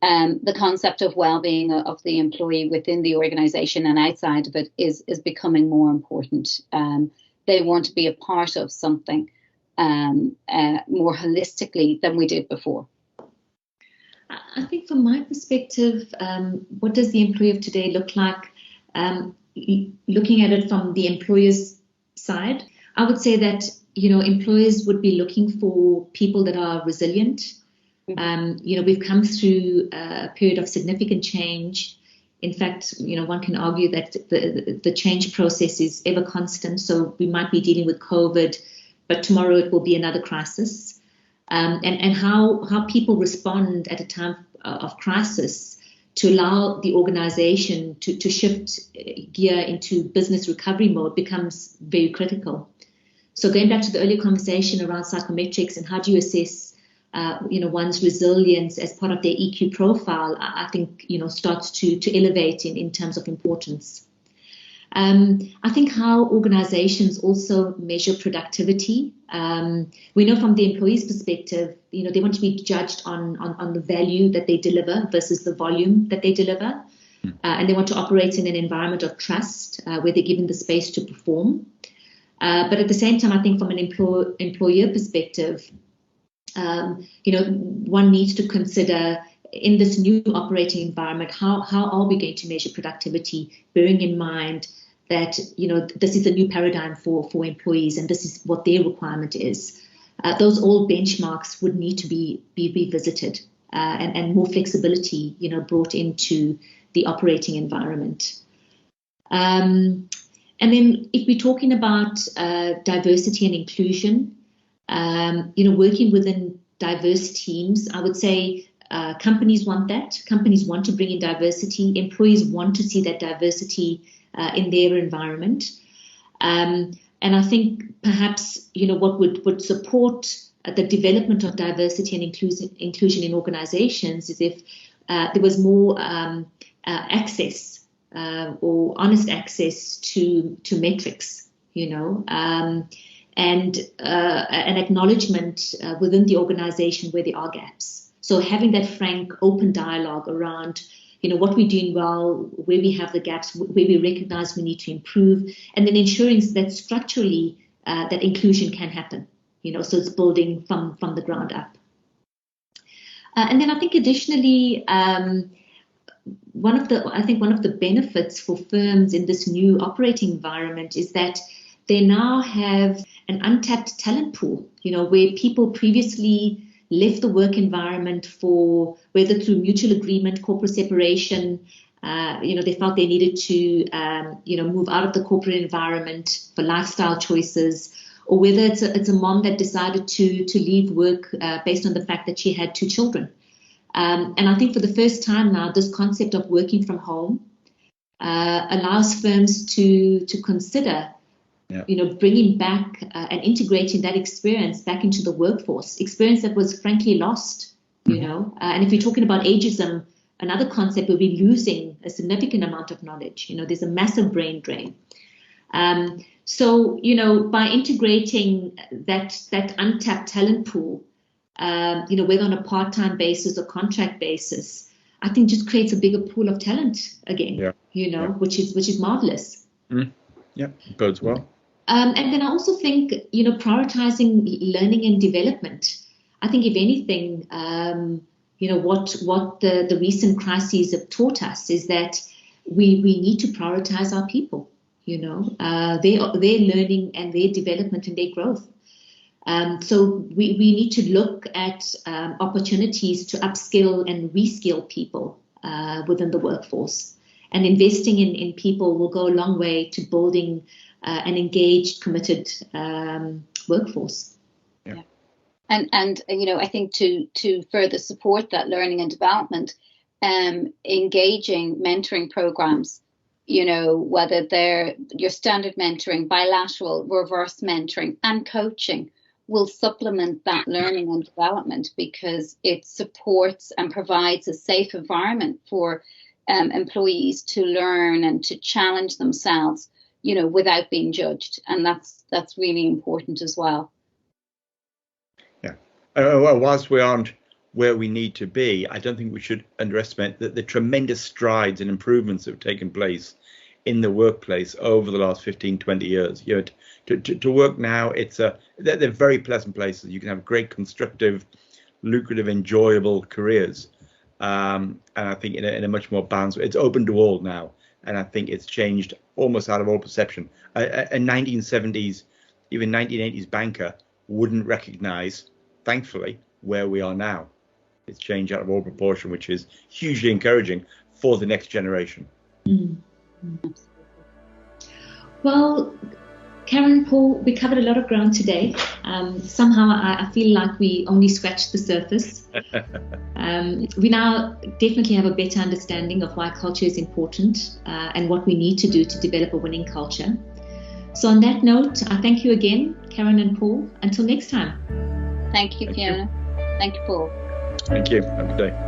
the concept of well-being of the employee within the organization and outside of it is becoming more important. They want to be a part of something more holistically than we did before. I think from my perspective, what does the employee of today look like? Looking at it from the employer's side, I would say that, employers would be looking for people that are resilient. We've come through a period of significant change. In fact, one can argue that the change process is ever constant. So we might be dealing with COVID, but tomorrow it will be another crisis. And how people respond at a time of crisis to allow the organization to shift gear into business recovery mode becomes very critical. So going back to the earlier conversation around psychometrics and how do you assess one's resilience as part of their EQ profile, I think, starts to elevate in terms of importance. I think how organizations also measure productivity. We know from the employee's perspective, they want to be judged on the value that they deliver versus the volume that they deliver. And they want to operate in an environment of trust where they're given the space to perform. But at the same time, I think from an employer perspective, one needs to consider in this new operating environment, how are we going to measure productivity, bearing in mind that, this is a new paradigm for employees and this is what their requirement is. Those old benchmarks would need to be revisited and more flexibility, brought into the operating environment. And then if we're talking about diversity and inclusion, working within diverse teams, I would say companies want that. Companies want to bring in diversity. Employees want to see that diversity in their environment. And I think perhaps, what would support the development of diversity and inclusion in organizations is if there was more access or honest access to metrics, and an acknowledgement within the organization where there are gaps. So having that frank, open dialogue around, what we're doing well, where we have the gaps, where we recognize we need to improve, and then ensuring that structurally that inclusion can happen. So it's building from the ground up. And then I think additionally, one of the benefits for firms in this new operating environment is that they now have an untapped talent pool, where people previously left the work environment for, whether through mutual agreement, corporate separation, they felt they needed to, move out of the corporate environment for lifestyle choices, or whether it's a mom that decided to leave work based on the fact that she had 2 children. And I think for the first time now, this concept of working from home allows firms to consider, bringing back and integrating that experience back into the workforce, experience that was frankly lost, and if you're talking about ageism, another concept where we're losing a significant amount of knowledge, there's a massive brain drain. So, by integrating that untapped talent pool, whether on a part-time basis or contract basis, I think just creates a bigger pool of talent again, which is marvelous. Yeah, bodes well. And then I also think, prioritizing learning and development. I think if anything, what the recent crises have taught us is that we need to prioritize our people, their learning and their development and their growth. So we need to look at opportunities to upskill and reskill people within the workforce. And investing in people will go a long way to building an engaged, committed workforce. Yeah. And I think to further support that learning and development, engaging mentoring programs, whether they're your standard mentoring, bilateral, reverse mentoring, and coaching, will supplement that learning and development, because it supports and provides a safe environment for employees to learn and to challenge themselves, without being judged. And that's really important as well. Yeah. Well, whilst we aren't where we need to be, I don't think we should underestimate the tremendous strides and improvements that have taken place in the workplace over the last 15, 20 years. To work now, they're very pleasant places. You can have great, constructive, lucrative, enjoyable careers. And I think in a much more balanced way. It's open to all now. And I think it's changed almost out of all perception. A 1970s, even 1980s banker wouldn't recognize, thankfully, where we are now. It's changed out of all proportion, which is hugely encouraging for the next generation. Mm-hmm. Well, Karen, Paul, we covered a lot of ground today. Somehow I feel like we only scratched the surface. We now definitely have a better understanding of why culture is important and what we need to do to develop a winning culture. So on that note, I thank you again, Karen and Paul. Until next time. Thank you, Fiona. Thank you, Paul. Thank you. Have a good day.